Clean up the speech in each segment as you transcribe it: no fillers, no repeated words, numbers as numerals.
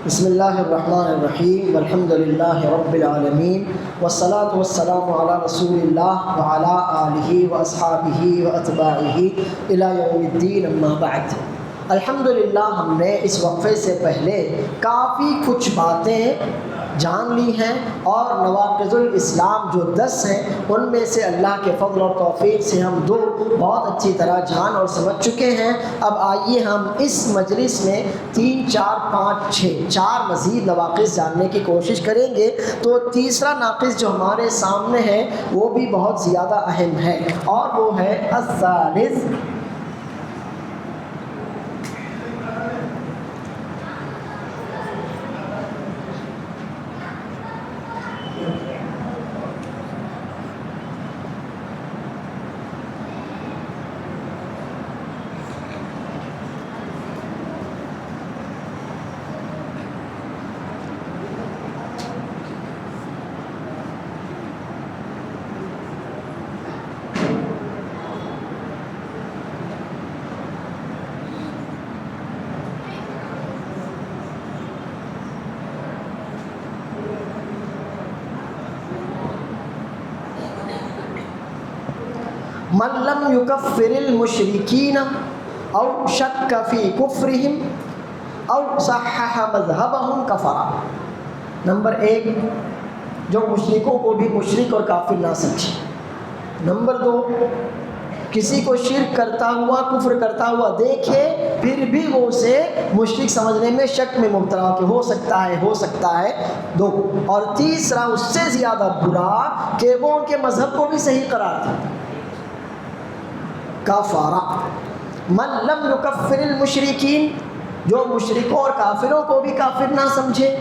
بسم اللہ الرحمن الرحیم والحمد للہ رب العالمین والصلاة والسلام علی رسول اللہ وعلی آلہ واصحابہ واتباعہ الی یوم الدین، اما بعد۔ الحمدللہ ہم نے اس وقفے سے پہلے کافی کچھ باتیں جان لی ہیں اور نواقض الاسلام جو 10 ہیں ان میں سے اللہ کے فضل اور توفیق سے ہم 2 بہت اچھی طرح جان اور سمجھ چکے ہیں۔ اب آئیے ہم اس مجلس میں 3، 4، 5، 4 مزید نواقض جاننے کی کوشش کریں گے۔ تو تیسرا ناقص جو ہمارے سامنے ہے وہ بھی بہت زیادہ اہم ہے اور وہ ہے الثالث من لم یکفر المشرکین او شک فی کفرہم او صحح مذہبہم کفر۔ نمبر 1، جو مشرکوں کو بھی مشرک اور کافر نہ سمجھے۔ نمبر 2، کسی کو شرک کرتا ہوا، کفر کرتا ہوا دیکھے پھر بھی وہ اسے مشرک سمجھنے میں شک میں مبتلا کہ ہو سکتا ہے 2۔ اور تیسرا اس سے زیادہ برا کہ وہ ان کے مذہب کو بھی صحیح قرار دے، کفارہ۔ من لم یکفر المشرکین، جو مشرکوں اور کافروں کو بھی کافر نہ سمجھے،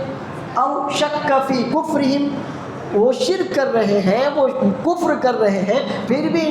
او شک فی کفرہم، وہ شرک کر رہے ہیں، وہ کفر کر رہے ہیں پھر بھی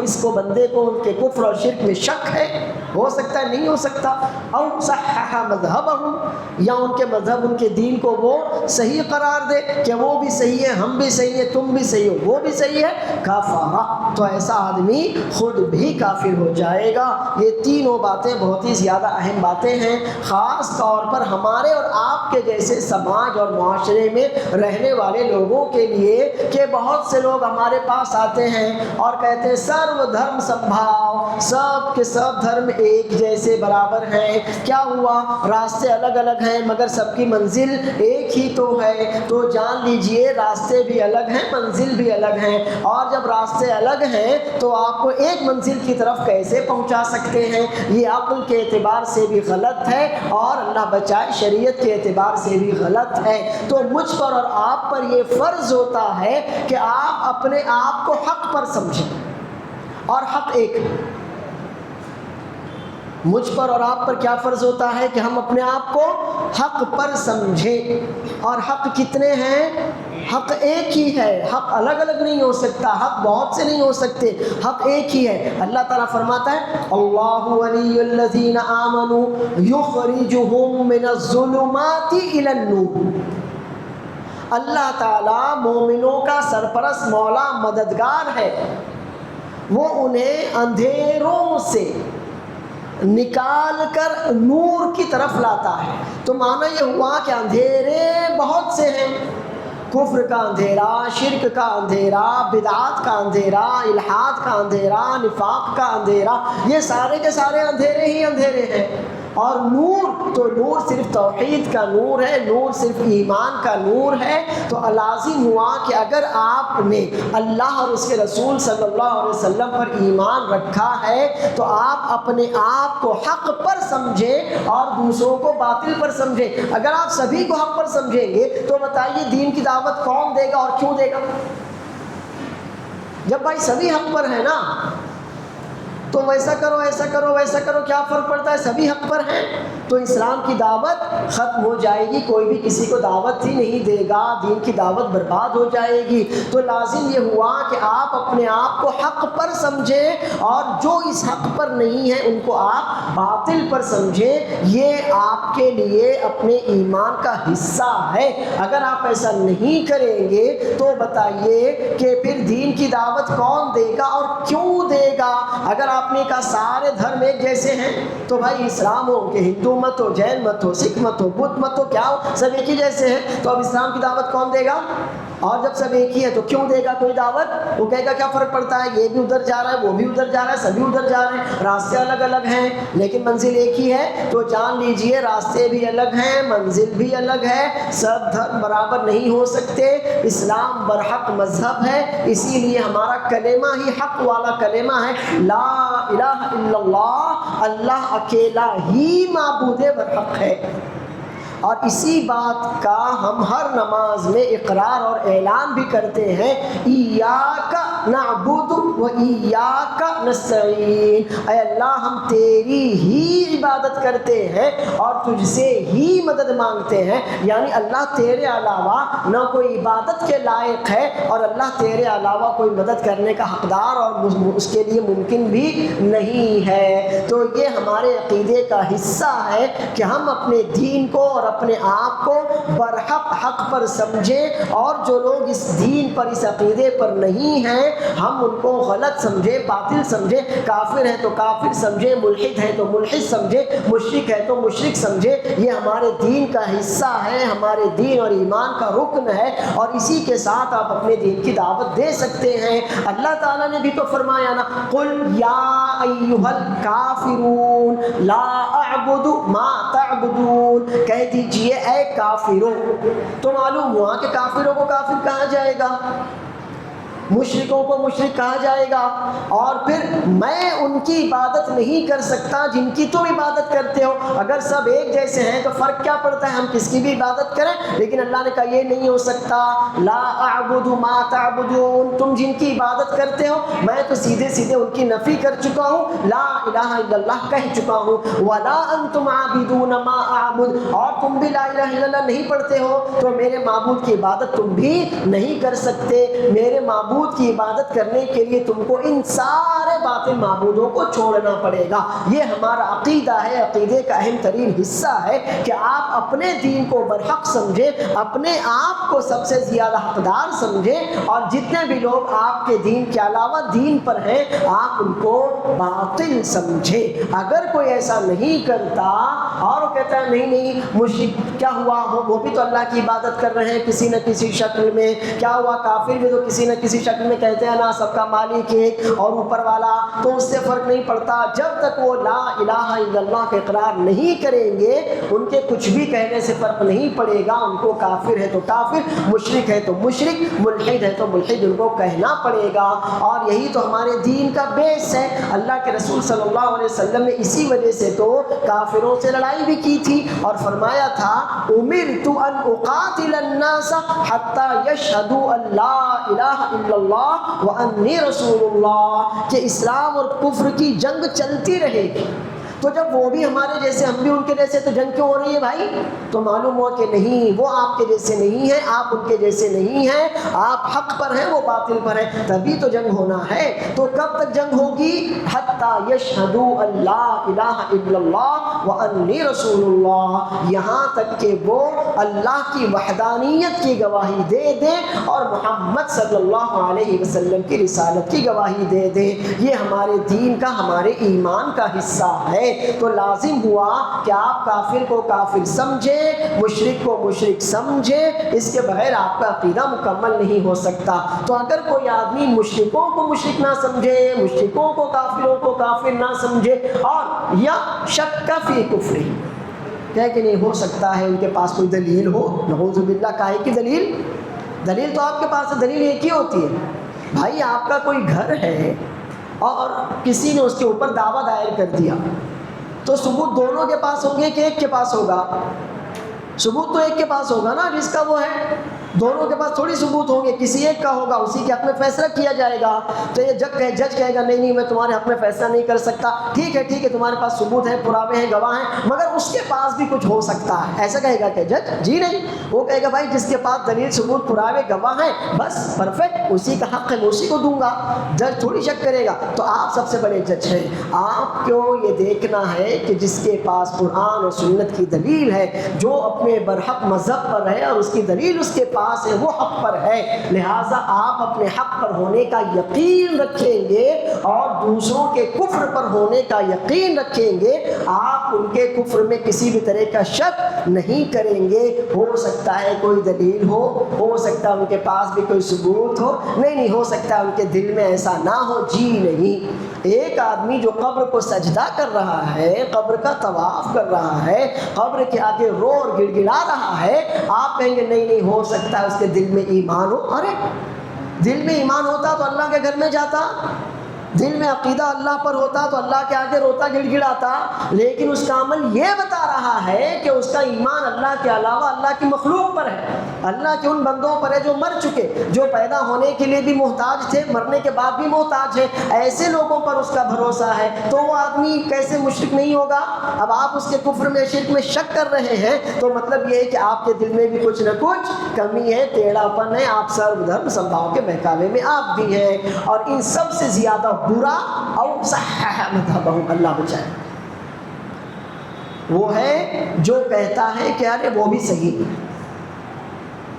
اس کو بندے کو ان کے کفر اور شرک میں شک ہے، ہو سکتا ہے نہیں ہو سکتا، او صحح مذہبہم، یا ان کے مذہب ان کے دین کو وہ صحیح قرار دے کہ وہ بھی صحیح ہے، ہم بھی صحیح ہے، تم بھی صحیح ہو، وہ بھی صحیح ہے، کفارہ۔ تو ایسا آدمی خود بھی کافر ہو جائے گا۔ یہ تینوں باتیں بہت ہی زیادہ اہم باتیں ہیں، خاص طور پر ہمارے اور آپ کے جیسے سماج اور معاشرے میں رہنے والے لوگوں کے لیے، کہ بہت سے لوگ ہمارے پاس آتے ہیں اور کہتے ہیں سرو دھرم سمبھاؤ، سب کے سب دھرم ایک جیسے برابر ہیں۔ کیا ہوا؟ راستے الگ الگ ہیں مگر سب کی منزل ایک ہی تو ہے۔ تو جان لیجئے راستے بھی الگ ہیں، منزل بھی الگ ہیں، اور جب راستے الگ ہیں تو آپ کو ایک منزل کی طرف کیسے پہنچا سکتے ہیں؟ یہ عقل کے اعتبار سے بھی غلط ہے اور اللہ بچائے شریعت کے اعتبار سے بھی غلط ہے۔ تو مجھ پر اور آپ پر یہ فرض ہوتا ہے کہ آپ اپنے آپ کو حق پر سمجھیں، اور حق ایک ہے۔ مجھ پر اور آپ پر کیا فرض ہوتا ہے کہ ہم اپنے آپ کو حق پر سمجھیں، اور حق کتنے ہیں؟ حق ایک ہی ہے، حق الگ الگ نہیں ہو سکتا، حق بہت سے نہیں ہو سکتے، حق ایک ہی ہے۔ اللہ تعالیٰ فرماتا ہے اللہ ولی الذین آمنوا یخرجہم من الظلمات الی النور۔ اللہ تعالیٰ مومنوں کا سرپرست مولا مددگار ہے، وہ انہیں اندھیروں سے نکال کر نور کی طرف لاتا ہے۔ تو معنی یہ ہوا کہ اندھیرے بہت سے ہیں، کفر کا اندھیرا، شرک کا اندھیرا، بدعات کا اندھیرا، الحاد کا اندھیرا، نفاق کا اندھیرا، یہ سارے کے سارے اندھیرے ہی اندھیرے ہیں۔ اور نور، تو نور صرف توحید کا نور ہے، نور صرف ایمان کا نور ہے۔ تو لازم ہوا کہ اگر آپ نے اللہ اور اس کے رسول صلی اللہ علیہ وسلم پر ایمان رکھا ہے تو آپ اپنے آپ کو حق پر سمجھیں اور دوسروں کو باطل پر سمجھیں۔ اگر آپ سبھی کو حق پر سمجھیں گے تو بتائیے دین کی دعوت کون دے گا اور کیوں دے گا؟ جب بھائی سبھی حق پر ہیں نا، تو ویسا کرو ایسا کرو ویسا کرو، کیا فرق پڑتا ہے؟ سبھی حق پر ہیں تو اسلام کی دعوت ختم ہو جائے گی، کوئی بھی کسی کو دعوت ہی نہیں دے گا، دین کی دعوت برباد ہو جائے گی۔ تو لازم یہ ہوا کہ آپ اپنے آپ کو حق پر سمجھیں اور جو اس حق پر نہیں ہے ان کو آپ باطل پر سمجھیں۔ یہ آپ کے لیے اپنے ایمان کا حصہ ہے۔ اگر آپ ایسا نہیں کریں گے تو بتائیے کہ پھر دین کی دعوت کون دے گا اور کیوں دے گا؟ اگر آپ آپ نے کہا سارے دھرم ایک جیسے ہیں، تو بھائی اسلام ہو کہ ہندو مت ہو، جین مت ہو، سکھ مت ہو، بدھ مت ہو، کیا ہو، سب ایک ہی جیسے ہیں، تو اب اسلام کی دعوت کون دے گا؟ اور جب سب ایک ہی ہے تو کیوں دے گا کوئی دعوت؟ وہ کہے گا کیا فرق پڑتا ہے، یہ بھی ادھر جا رہا ہے وہ بھی ادھر جا رہا ہے، سبھی ادھر جا رہے ہیں، راستے الگ الگ ہیں لیکن منزل ایک ہی ہے۔ تو جان لیجئے راستے بھی الگ ہیں، منزل بھی الگ ہے، سب دھرم برابر نہیں ہو سکتے۔ اسلام برحق مذہب ہے، اسی لیے ہمارا کلمہ ہی حق والا کلمہ ہے، لا الہ الا اللہ، اللہ اکیلا ہی معبود برحق ہے۔ اور اسی بات کا ہم ہر نماز میں اقرار اور اعلان بھی کرتے ہیں، ایاک نعبد و ایاک نستعین، اے اللہ ہم تیری ہی عبادت کرتے ہیں اور تجھ سے ہی مدد مانگتے ہیں، یعنی اللہ تیرے علاوہ نہ کوئی عبادت کے لائق ہے اور اللہ تیرے علاوہ کوئی مدد کرنے کا حقدار اور اس کے لیے ممکن بھی نہیں ہے۔ تو یہ ہمارے عقیدے کا حصہ ہے کہ ہم اپنے دین کو اور اپنے آپ کو برحق حق پر سمجھیں، اور جو لوگ اس دین پر اس عقیدے پر نہیں ہیں ہم ان کو غلط سمجھیں، باطل سمجھیں، کافر ہے تو کافر سمجھیں، ملحد ہے تو ملحد سمجھیں، مشرک ہے تو مشرک سمجھیں، یہ ہمارے دین کا حصہ ہے، ہمارے دین اور ایمان کا رکن ہے، اور اسی کے ساتھ آپ اپنے دین کی دعوت دے سکتے ہیں۔ اللہ تعالیٰ نے بھی تو فرمایا نا، قل یا ایھا الکافرون لا اعبد ما تعبدون، کہہ دیجئے اے کافروں۔ تو معلوم ہوا کہ کافروں کو کافر کہا جائے گا، مشرکوں کو مشرک کہا جائے گا، اور پھر میں ان کی عبادت نہیں کر سکتا جن کی تم عبادت کرتے ہو۔ اگر سب ایک جیسے ہیں تو فرق کیا پڑتا ہے، ہم کس کی بھی عبادت کریں، لیکن اللہ نے کہا یہ نہیں ہو سکتا، لا اعبد ما تعبدون، تم جن کی عبادت کرتے ہو میں تو سیدھے سیدھے ان کی نفی کر چکا ہوں، لا الہ الا اللہ کہہ چکا ہوں، ولا انتم عابدون ما اعبد، اور تم بھی لا الہ الا اللہ نہیں پڑھتے ہو تو میرے معبود کی عبادت تم بھی نہیں کر سکتے۔ میرے معبود کی عبادت کرنے کے لیے تم کو ان سارے باطل معبودوں کو چھوڑنا پڑے گا۔ یہ ہمارا عقیدہ ہے، عقیدے کا اہم ترین حصہ ہے کہ آپ اپنے دین کو برحق سمجھیں، اپنے آپ کو سب سے زیادہ حقدار سمجھیں، اور جتنے بھی لوگ آپ کے دین کے علاوہ دین پر ہیں آپ ان کو باطل سمجھیں۔ اگر کوئی ایسا نہیں کرتا اور وہ کہتا ہے نہیں نہیں مشرک کیا ہوا، وہ بھی تو اللہ کی عبادت کر رہے ہیں کسی نہ کسی شکل میں، کیا ہوا کافر بھی تو کسی نہ کسی شکل میں کہتے ہیں نا سب کا مالک ایک اور اوپر والا، تو اس سے فرق نہیں پڑتا جب تک وہ لا الہ الا اللہ کا اقرار نہیں کریں گے، ان کے کچھ بھی کہنے سے فرق نہیں پڑے گا، ان کو کافر ہے تو کافر، مشرک ہے تو مشرک، ملحد ہے تو ملحد ان کو کہنا پڑے گا۔ اور یہی تو ہمارے دین کا بیس ہے۔ اللہ کے رسول صلی اللہ علیہ وسلم نے اسی وجہ سے تو کافروں سے لڑائی بھی کی تھی اور فرمایا تھا امرت ان اقاتل الناس حتی یشہدوا ان لا الہ الا اللہ وانی رسول اللہ، کہ اسلام اور کفر کی جنگ چلتی رہے گی۔ تو جب وہ بھی ہمارے جیسے ہم بھی ان کے جیسے، تو جنگ کیوں ہو رہی ہے بھائی؟ تو معلوم ہوا کہ نہیں وہ آپ کے جیسے نہیں ہیں، آپ ان کے جیسے نہیں ہیں، آپ حق پر ہیں وہ باطل پر ہیں، تبھی تو جنگ ہونا ہے۔ تو کب تک جنگ ہوگی؟ حتی یشہدوا ان لا الہ الا اللہ وانی رسول اللہ، یہاں تک کہ وہ اللہ کی وحدانیت کی گواہی دے دیں اور محمد صلی اللہ علیہ وسلم کی رسالت کی گواہی دے دیں۔ یہ ہمارے دین کا، ہمارے ایمان کا حصہ ہے۔ تو لازم ہوا کہ آپ کافر کو کافر سمجھیں، مشرک کو مشرک سمجھیں، اس کے بغیر آپ کا عقیدہ مکمل نہیں ہو سکتا۔ تو اگر کوئی آدمی مشرکوں کو مشرک نہ سمجھے، مشرکوں کو کافروں کو کافر نہ سمجھے، اور یا شک فی کفر، کہ نہیں ہو سکتا ہے ان کے پاس کوئی دلیل ہو، نعوذ باللہ، کاہے کی دلیل؟ دلیل تو آپ کے پاس دلیل ایک ہی ہوتی ہے بھائی، آپ کا کوئی گھر ہے اور کسی نے اس کے اوپر دعویٰ دائر کر دیا، تو ثبوت دونوں کے پاس ہوں گے کہ ایک کے پاس ہوگا؟ ثبوت تو ایک کے پاس ہوگا نا جس کا وہ ہے، دونوں کے پاس تھوڑی ثبوت ہوں گے، کسی ایک کا ہوگا، اسی کے حق میں فیصلہ کیا جائے گا۔ تو یہ جج کہے گا نہیں نہیں میں تمہارے حق میں فیصلہ نہیں کر سکتا، ٹھیک ہے تمہارے پاس ثبوت ہے، پراوے ہیں، گواہ ہیں، مگر اس کے پاس بھی کچھ ہو سکتا ہے، ایسا کہے گا کہ جج؟ جی نہیں، وہ کہے گا بھائی جس کے پاس دلیل ثبوت پراوے گواہ ہیں بس پرفیکٹ، اسی کا حق ہے میں اسی کو دوں گا، جج تھوڑی شک کرے گا۔ تو آپ سب سے بڑے جج ہیں، آپ کو یہ دیکھنا ہے کہ جس کے پاس قرآن اور سنت کی دلیل ہے، جو اپنے برحق مذہب پر ہے اور اس کی دلیل اس کے پاس پاس ہے وہ حق پر ہے، لہٰذا آپ اپنے حق پر ہونے کا یقین رکھیں گے اور دوسروں کے کفر پر ہونے کا یقین رکھیں گے، آپ ان کے کفر میں کسی بھی طرح کا شک نہیں کریں گے۔ ہو سکتا ہے کوئی دلیل ہو سکتا ہے ان کے پاس بھی کوئی ثبوت ہو، نہیں ہو سکتا ان کے دل میں ایسا نہ ہو، جی نہیں۔ ایک آدمی جو قبر کو سجدہ کر رہا ہے، قبر کا طواف کر رہا ہے، قبر کے آگے رو اور گڑ گڑا رہا ہے، آپ کہیں گے نہیں ہو سکتا اس کے دل میں ایمان ہو۔ ارے دل میں ایمان ہوتا تو اللہ کے گھر میں جاتا، دل میں عقیدہ اللہ پر ہوتا تو اللہ کے آگے روتا گڑ گڑاتا، لیکن اس کا عمل یہ بتا رہا ہے کہ اس کا ایمان اللہ کے علاوہ اللہ کی مخلوق پر ہے، اللہ کے ان بندوں پر ہے جو مر چکے، جو پیدا ہونے کے لیے بھی محتاج تھے، مرنے کے بعد بھی محتاج ہے، ایسے لوگوں پر اس کا بھروسہ ہے، تو وہ آدمی کیسے مشرک نہیں ہوگا؟ اب آپ اس کے کفر میں شرک میں شک کر رہے ہیں تو مطلب یہ ہے کہ آپ کے دل میں بھی کچھ نہ کچھ کمی ہے، ٹیڑھا پن ہے، آپ سرو دھرم سمبھاؤ کے بہکاوے میں آپ بھی ہیں۔ اور ان سب سے زیادہ برا او صحح مذہبہم، اللہ بچائے، وہ ہے جو کہتا ہے کہ ارے وہ بھی صحیح،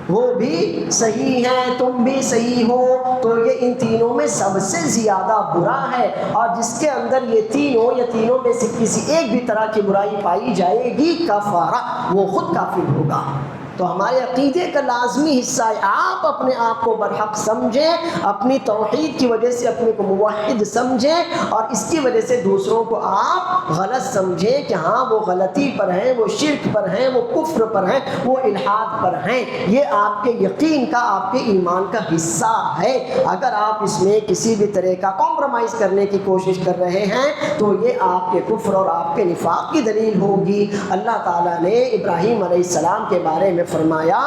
وہ بھی صحیح ہے، تم بھی صحیح ہو، تو یہ ان تینوں میں سب سے زیادہ برا ہے، اور جس کے اندر یہ تینوں یا تینوں میں سے کسی ایک بھی طرح کی برائی پائی جائے گی کفارہ، وہ خود کافر ہوگا۔ تو ہمارے عقیدے کا لازمی حصہ ہے آپ اپنے آپ کو برحق سمجھیں، اپنی توحید کی وجہ سے اپنے کو موحد سمجھیں، اور اس کی وجہ سے دوسروں کو آپ غلط سمجھیں کہ ہاں وہ غلطی پر ہیں، وہ شرک پر ہیں، وہ کفر پر ہیں، وہ الحاد پر ہیں۔ یہ آپ کے یقین کا، آپ کے ایمان کا حصہ ہے۔ اگر آپ اس میں کسی بھی طرح کا کمپرومائز کرنے کی کوشش کر رہے ہیں تو یہ آپ کے کفر اور آپ کے نفاق کی دلیل ہوگی۔ اللہ تعالیٰ نے ابراہیم علیہ السلام کے بارے میں فرمایا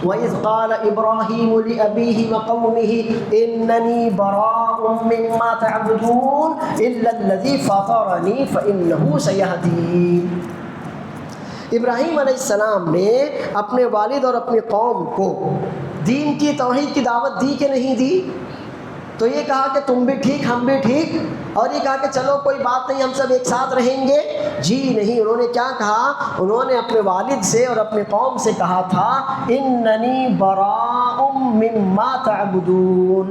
وَإِذْ قَالَ إِبْرَاهِيمُ لِأَبِيهِ وَقَوْمِهِ إِنَّنِي بَرَاءٌ مِّمَّا تَعْبُدُونَ إِلَّا الَّذِي فَطَرَنِي فَإِنَّهُ سَيَهْدِينِ۔ ابراہیم علیہ السلام نے اپنے والد اور اپنی قوم کو دین کی، توحید کی دعوت دی کہ نہیں دی؟ تو یہ کہا کہ تم بھی ٹھیک ہم بھی ٹھیک، اور یہ کہا کہ چلو کوئی بات نہیں ہم سب ایک ساتھ رہیں گے؟ جی نہیں، انہوں نے کیا کہا؟ انہوں نے اپنے والد سے اور اپنی قوم سے کہا تھا اننی براء مما تعبدون،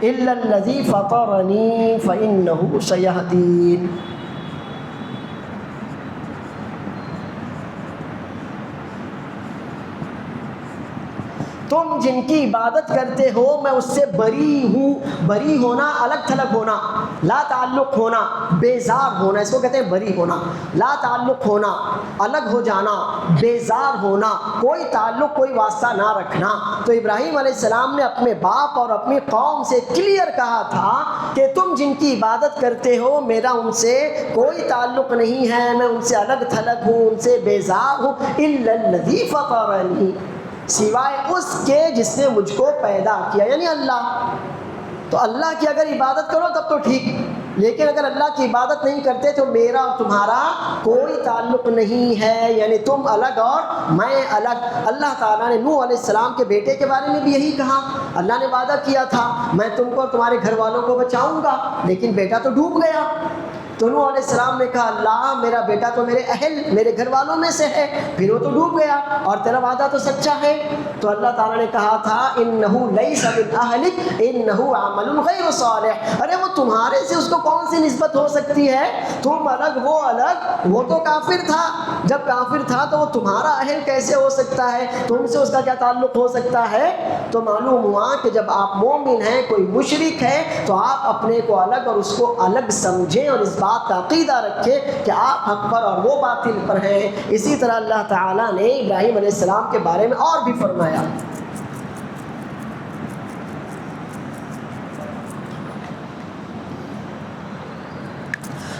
الا الذی فطرنی فانہ سیہدین۔ تم جن کی عبادت کرتے ہو میں اس سے بری ہوں۔ بری ہونا، الگ تھلگ ہونا، لا تعلق ہونا، بیزار ہونا، اس کو کہتے ہیں بری ہونا۔ لا تعلق ہونا، الگ ہو جانا، بیزار ہونا، کوئی تعلق کوئی واسطہ نہ رکھنا۔ تو ابراہیم علیہ السلام نے اپنے باپ اور اپنی قوم سے کلیئر کہا تھا کہ تم جن کی عبادت کرتے ہو میرا ان سے کوئی تعلق نہیں ہے، میں ان سے الگ تھلگ ہوں، ان سے بیزار ہوں، الا الذی فطرنی، سوائے اس کے جس نے مجھ کو پیدا کیا، یعنی اللہ۔ تو اللہ کی اگر عبادت کرو تب تو ٹھیک، لیکن اگر اللہ کی عبادت نہیں کرتے تو میرا اور تمہارا کوئی تعلق نہیں ہے، یعنی تم الگ اور میں الگ۔ اللہ تعالیٰ نے نوح علیہ السلام کے بیٹے کے بارے میں بھی یہی کہا، اللہ نے وعدہ کیا تھا میں تم کو اور تمہارے گھر والوں کو بچاؤں گا، لیکن بیٹا تو ڈوب گیا۔ تو نوح علیہ السلام نے کہا اللہ میرا بیٹا تو میرے اہل، میرے گھر والوں میں سے ہے، پھر وہ تو ڈوب گیا اور تیرا وعدہ تو سچا ہے۔ تو اللہ تعالیٰ نے کہا تھا انہ لیس من اہلک انہ عمل غیر صالح، ارے وہ تمہارے سے اس کو کون سی نسبت ہو سکتی ہے؟ تم الگ وہ الگ، وہ تو کافر تھا، جب کافر تھا تو وہ تمہارا اہل کیسے ہو سکتا ہے؟ تم سے اس کا کیا تعلق ہو سکتا ہے؟ تو معلوم ہوا کہ جب آپ مومن ہیں، کوئی مشرک ہے تو آپ اپنے کو الگ اور اس کو الگ سمجھیں، اور اس بات کا عقیدہ رکھیں کہ آپ حق پر اور وہ باطل پر ہیں۔ اسی طرح اللہ تعالیٰ نے ابراہیم علیہ السلام کے بارے میں اور بھی فرمایا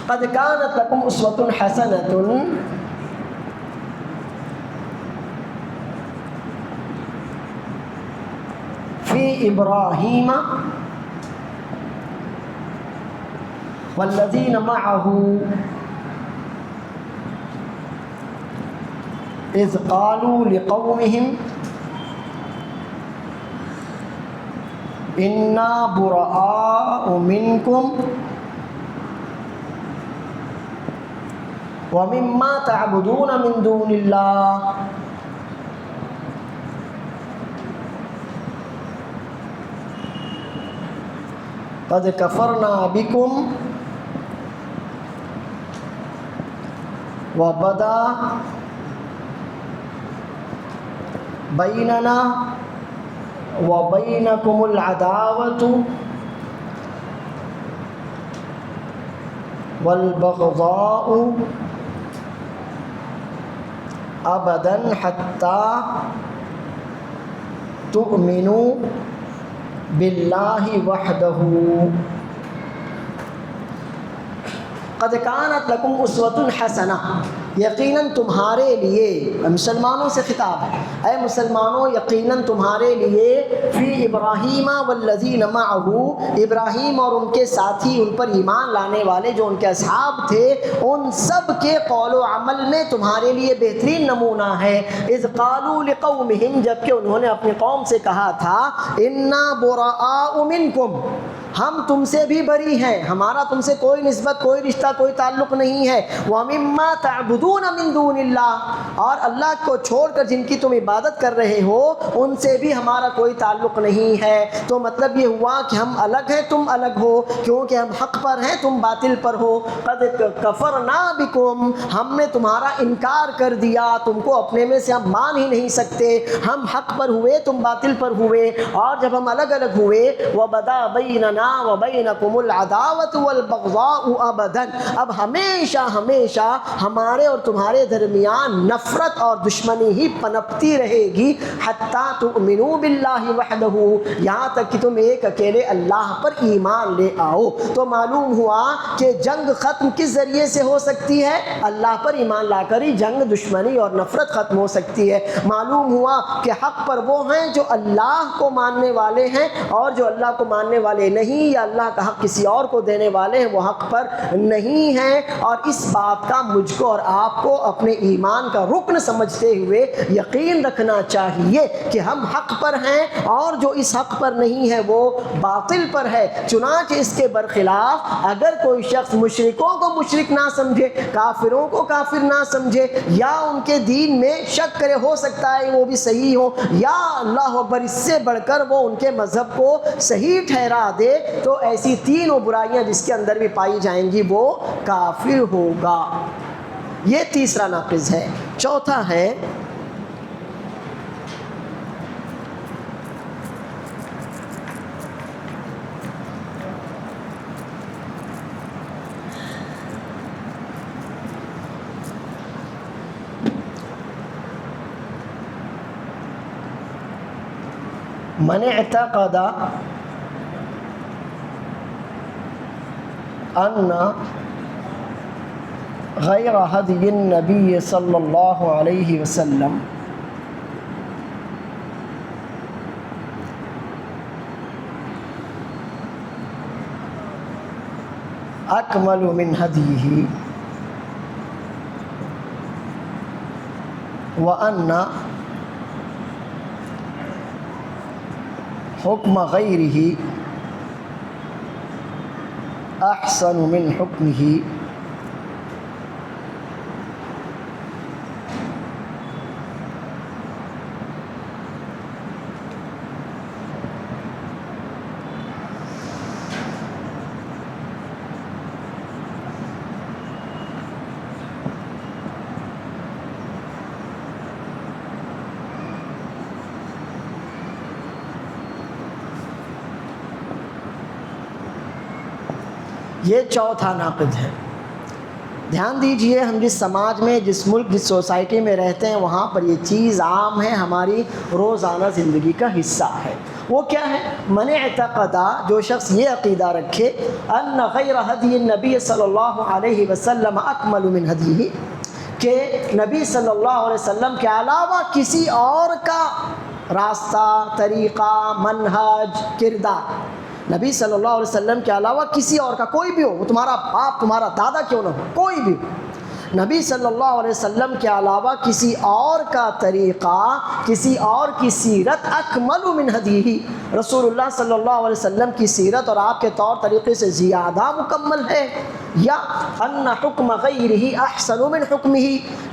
قد كانت لكم أسوة حسنة في إبراهيم والذين معه إذ قالوا لقومهم إنا براء منكم وَمِمَّا تَعْبُدُونَ مِن دُونِ اللَّهِ قَدْ كَفَرْنَا بِكُمْ وَبَدَا بَيْنَنَا وَبَيْنَكُمُ الْعَدَاوَةُ وَالْبَغْضَاءُ أَبَدًا حَتَّى تُؤْمِنُوا بِاللَّهِ وَحْدَهُ قَدْ كَانَتْ لَكُمْ أُسْوَةٌ حَسَنَةٌ، یقیناً تمہارے لیے، مسلمانوں سے خطاب ہے، اے مسلمانوں یقیناً تمہارے لیے فی ابراہیم والذین معہ، ابراہیم اور ان کے ساتھی، ان پر ایمان لانے والے جو ان کے اصحاب تھے، ان سب کے قول و عمل میں تمہارے لیے بہترین نمونہ ہے۔ اذ قالوا لقومہم، جبکہ انہوں نے اپنی قوم سے کہا تھا، انا براء منکم، ہم تم سے بھی بری ہیں، ہمارا تم سے کوئی نسبت، کوئی رشتہ، کوئی تعلق نہیں ہے۔ وَمِمَّا تَعْبُدُونَ مِن دُونِ اللَّهِ، اور اللہ کو چھوڑ کر جن کی تم عبادت کر رہے ہو ان سے بھی ہمارا کوئی تعلق نہیں ہے۔ تو مطلب یہ ہوا کہ ہم الگ ہیں، تم الگ ہو، کیونکہ ہم حق پر ہیں، تم باطل پر ہو۔ قَدْ كَفَرْنَا بِكُمْ، ہم نے تمہارا انکار کر دیا، تم کو اپنے میں سے ہم مان ہی نہیں سکتے، ہم حق پر ہوئے، تم باطل پر ہوئے، اور جب ہم الگ الگ ہوئے، وَبَدَا بَيْنَنَا وَبَيْنَكُمُ الْعَدَاوَةُ وَالْبَغْضَاءُ أَبَدًا، اب ہمیشہ ہمیشہ ہمارے اور تمہارے درمیان نفرت اور دشمنی ہی پنپتی رہے گی، حتیٰ تؤمنوا باللہ وحدہ، یہاں تک کہ تم ایک اکیلے اللہ پر ایمان لے آؤ۔ تو معلوم ہوا کہ جنگ ختم کس ذریعے سے ہو سکتی ہے؟ اللہ پر ایمان لا کر ہی جنگ، دشمنی اور نفرت ختم ہو سکتی ہے۔ معلوم ہوا کہ حق پر وہ ہیں جو اللہ کو ماننے والے ہیں، اور جو اللہ کو ماننے والے نہیں یا اللہ کا حق کسی اور کو دینے والے ہیں وہ حق پر نہیں ہیں۔ اور اس بات کا مجھ کو اور آپ کو اپنے ایمان کا رکن سمجھتے ہوئے یقین رکھنا چاہیے کہ ہم حق پر ہیں، اور جو اس حق پر نہیں ہے وہ باطل پر ہے۔ چنانچہ اس کے برخلاف اگر کوئی شخص مشرکوں کو مشرک نہ سمجھے، کافروں کو کافر نہ سمجھے، یا ان کے دین میں شک کرے، ہو سکتا ہے وہ بھی صحیح ہو، یا اللہ اکبر اس سے بڑھ کر وہ ان کے مذہب کو صحیح ٹھہرا دے، تو ایسی تینوں برائیاں جس کے اندر بھی پائی جائیں گی وہ کافر ہوگا۔ یہ تیسرا ناقض ہے۔ چوتھا ہے من اعتقد ان غیر هدی النبی صلی اللہ علیہ وسلم اکمل من ہدیہ وان حکم غیرہ احسن من حکمہ، یہ چوتھا ناقض ہے۔ دھیان دیجئے، ہم جس سماج میں، جس ملک، جس سوسائٹی میں رہتے ہیں وہاں پر یہ چیز عام ہے، ہماری روزانہ زندگی کا حصہ ہے۔ وہ کیا ہے؟ من اعتقدا، جو شخص یہ عقیدہ رکھے، ان غیر ہدی النبی صلی اللہ علیہ وسلم اکمل من ہدیہ، کہ نبی صلی اللہ علیہ وسلم کے علاوہ کسی اور کا راستہ، طریقہ، منہج، کردار، نبی صلی اللہ علیہ وسلم کے علاوہ کسی اور کا، کوئی بھی ہو، وہ تمہارا باپ، تمہارا دادا کیوں نہ ہو، کوئی بھی ہو، نبی صلی اللہ علیہ وسلم کے علاوہ کسی اور کا طریقہ، کسی اور کی سیرت اکمل من ہدیہ، رسول اللہ صلی اللہ علیہ وسلم کی سیرت اور آپ کے طور طریقے سے زیادہ مکمل ہے، یا ان حکم غیرہ احسن من حکمہ،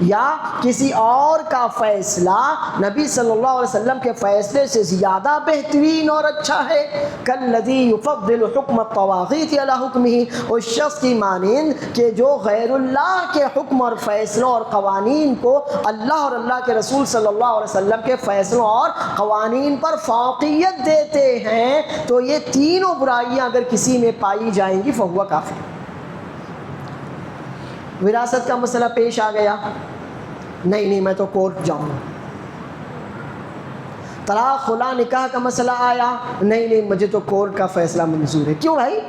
یا کسی اور کا فیصلہ نبی صلی اللہ علیہ وسلم کے فیصلے سے زیادہ بہترین اور اچھا ہے، کالذی یفضل حکم الطواغیت علی حکمہ، اس شخص کی مانند کہ جو غیر اللہ کے حکم اور فیصلوں اور قوانین کو اللہ اور اللہ کے رسول صلی اللہ علیہ وسلم کے فیصلوں اور قوانین پر فوقیت دیتے ہیں، تو یہ تینوں برائیاں اگر کسی میں پائی جائیں گی فہو کافر۔ وراثت کا مسئلہ پیش آ گیا، نہیں میں تو کورٹ جاؤں گا۔ طلاق خلا نکاح کا مسئلہ آیا، نہیں مجھے تو کورٹ کا فیصلہ منظور ہے۔ کیوں بھائی؟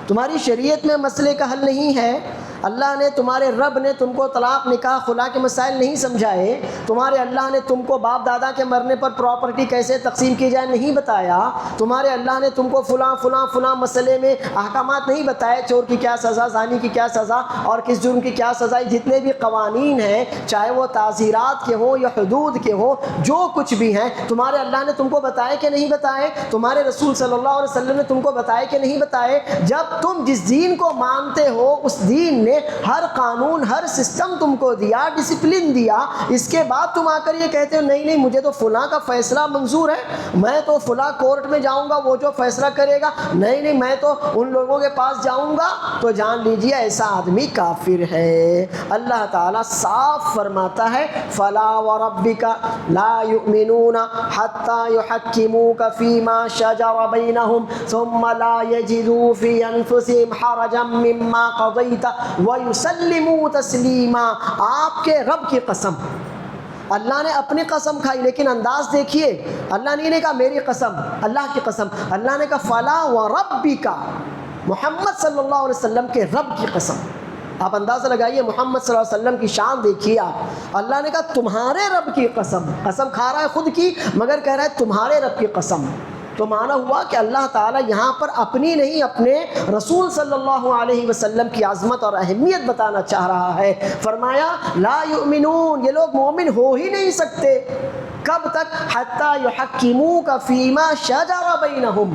تمہاری شریعت میں مسئلے کا حل نہیں ہے، اللہ نے تمہارے رب نے تم کو طلاق نکاح خلا کے مسائل نہیں سمجھائے، تمہارے اللہ نے تم کو باپ دادا کے مرنے پر پراپرٹی کیسے تقسیم کی جائے نہیں بتایا، تمہارے اللہ نے تم کو فلاں مسئلے میں احکامات نہیں بتائے، چور کی کیا سزا، زانی کی کیا سزا اور کس جرم کی کیا سزا، جتنے بھی قوانین ہیں چاہے وہ تعزیرات کے ہوں یا حدود کے ہوں، جو کچھ بھی ہیں تمہارے اللہ نے تم کو بتائے کہ نہیں بتائے، تمہارے رسول صلی اللہ علیہ وسلم نے تم کو بتائے کہ نہیں بتائے۔ جب تم جس دین کو مانتے ہو اس دین نے ہر قانون ہر سسٹم تم کو دیا، ڈسپلن دیا، اس کے بعد تم آ کر یہ کہتے ہو نہیں مجھے تو فلاں کا فیصلہ منظور ہے، میں تو فلاں کورٹ میں جاؤں گا وہ جو فیصلہ کرے گا، نہیں میں تو ان لوگوں کے پاس جاؤں گا، تو جان لیجیے ایسا آدمی کافر ہے۔ اللہ تعالیٰ صاف فرماتا ہے فلا وربک لا یؤمنون حتی یحکموک فیما شجر بینہم ثم لا یجدوا فی انفسہم حرجا مما قضیت وَيُسَلِّمُوا تَسْلِیمًا۔ آپ کے رب کی قسم، اللہ نے اپنی قسم کھائی لیکن انداز دیکھیے، اللہ نے کہا میری قسم، اللہ کی قسم، اللہ نے کہا فَلَا وَرَبِّكَ، محمد صلی اللہ علیہ وسلم کے رب کی قسم۔ آپ اندازہ لگائیے، محمد صلی اللہ علیہ وسلم کی شان دیکھیے آپ، اللہ نے کہا تمہارے رب کی قسم، قسم کھا رہا ہے خود کی مگر کہہ رہا ہے تمہارے رب کی قسم، تو معنی ہوا کہ اللہ تعالیٰ یہاں پر اپنی نہیں اپنے رسول صلی اللہ علیہ وسلم کی عظمت اور اہمیت بتانا چاہ رہا ہے۔ فرمایا لا یؤمنون، یہ لوگ مومن ہو ہی نہیں سکتے، کب تک؟ حتی یحکموک فیما شجر بینہم،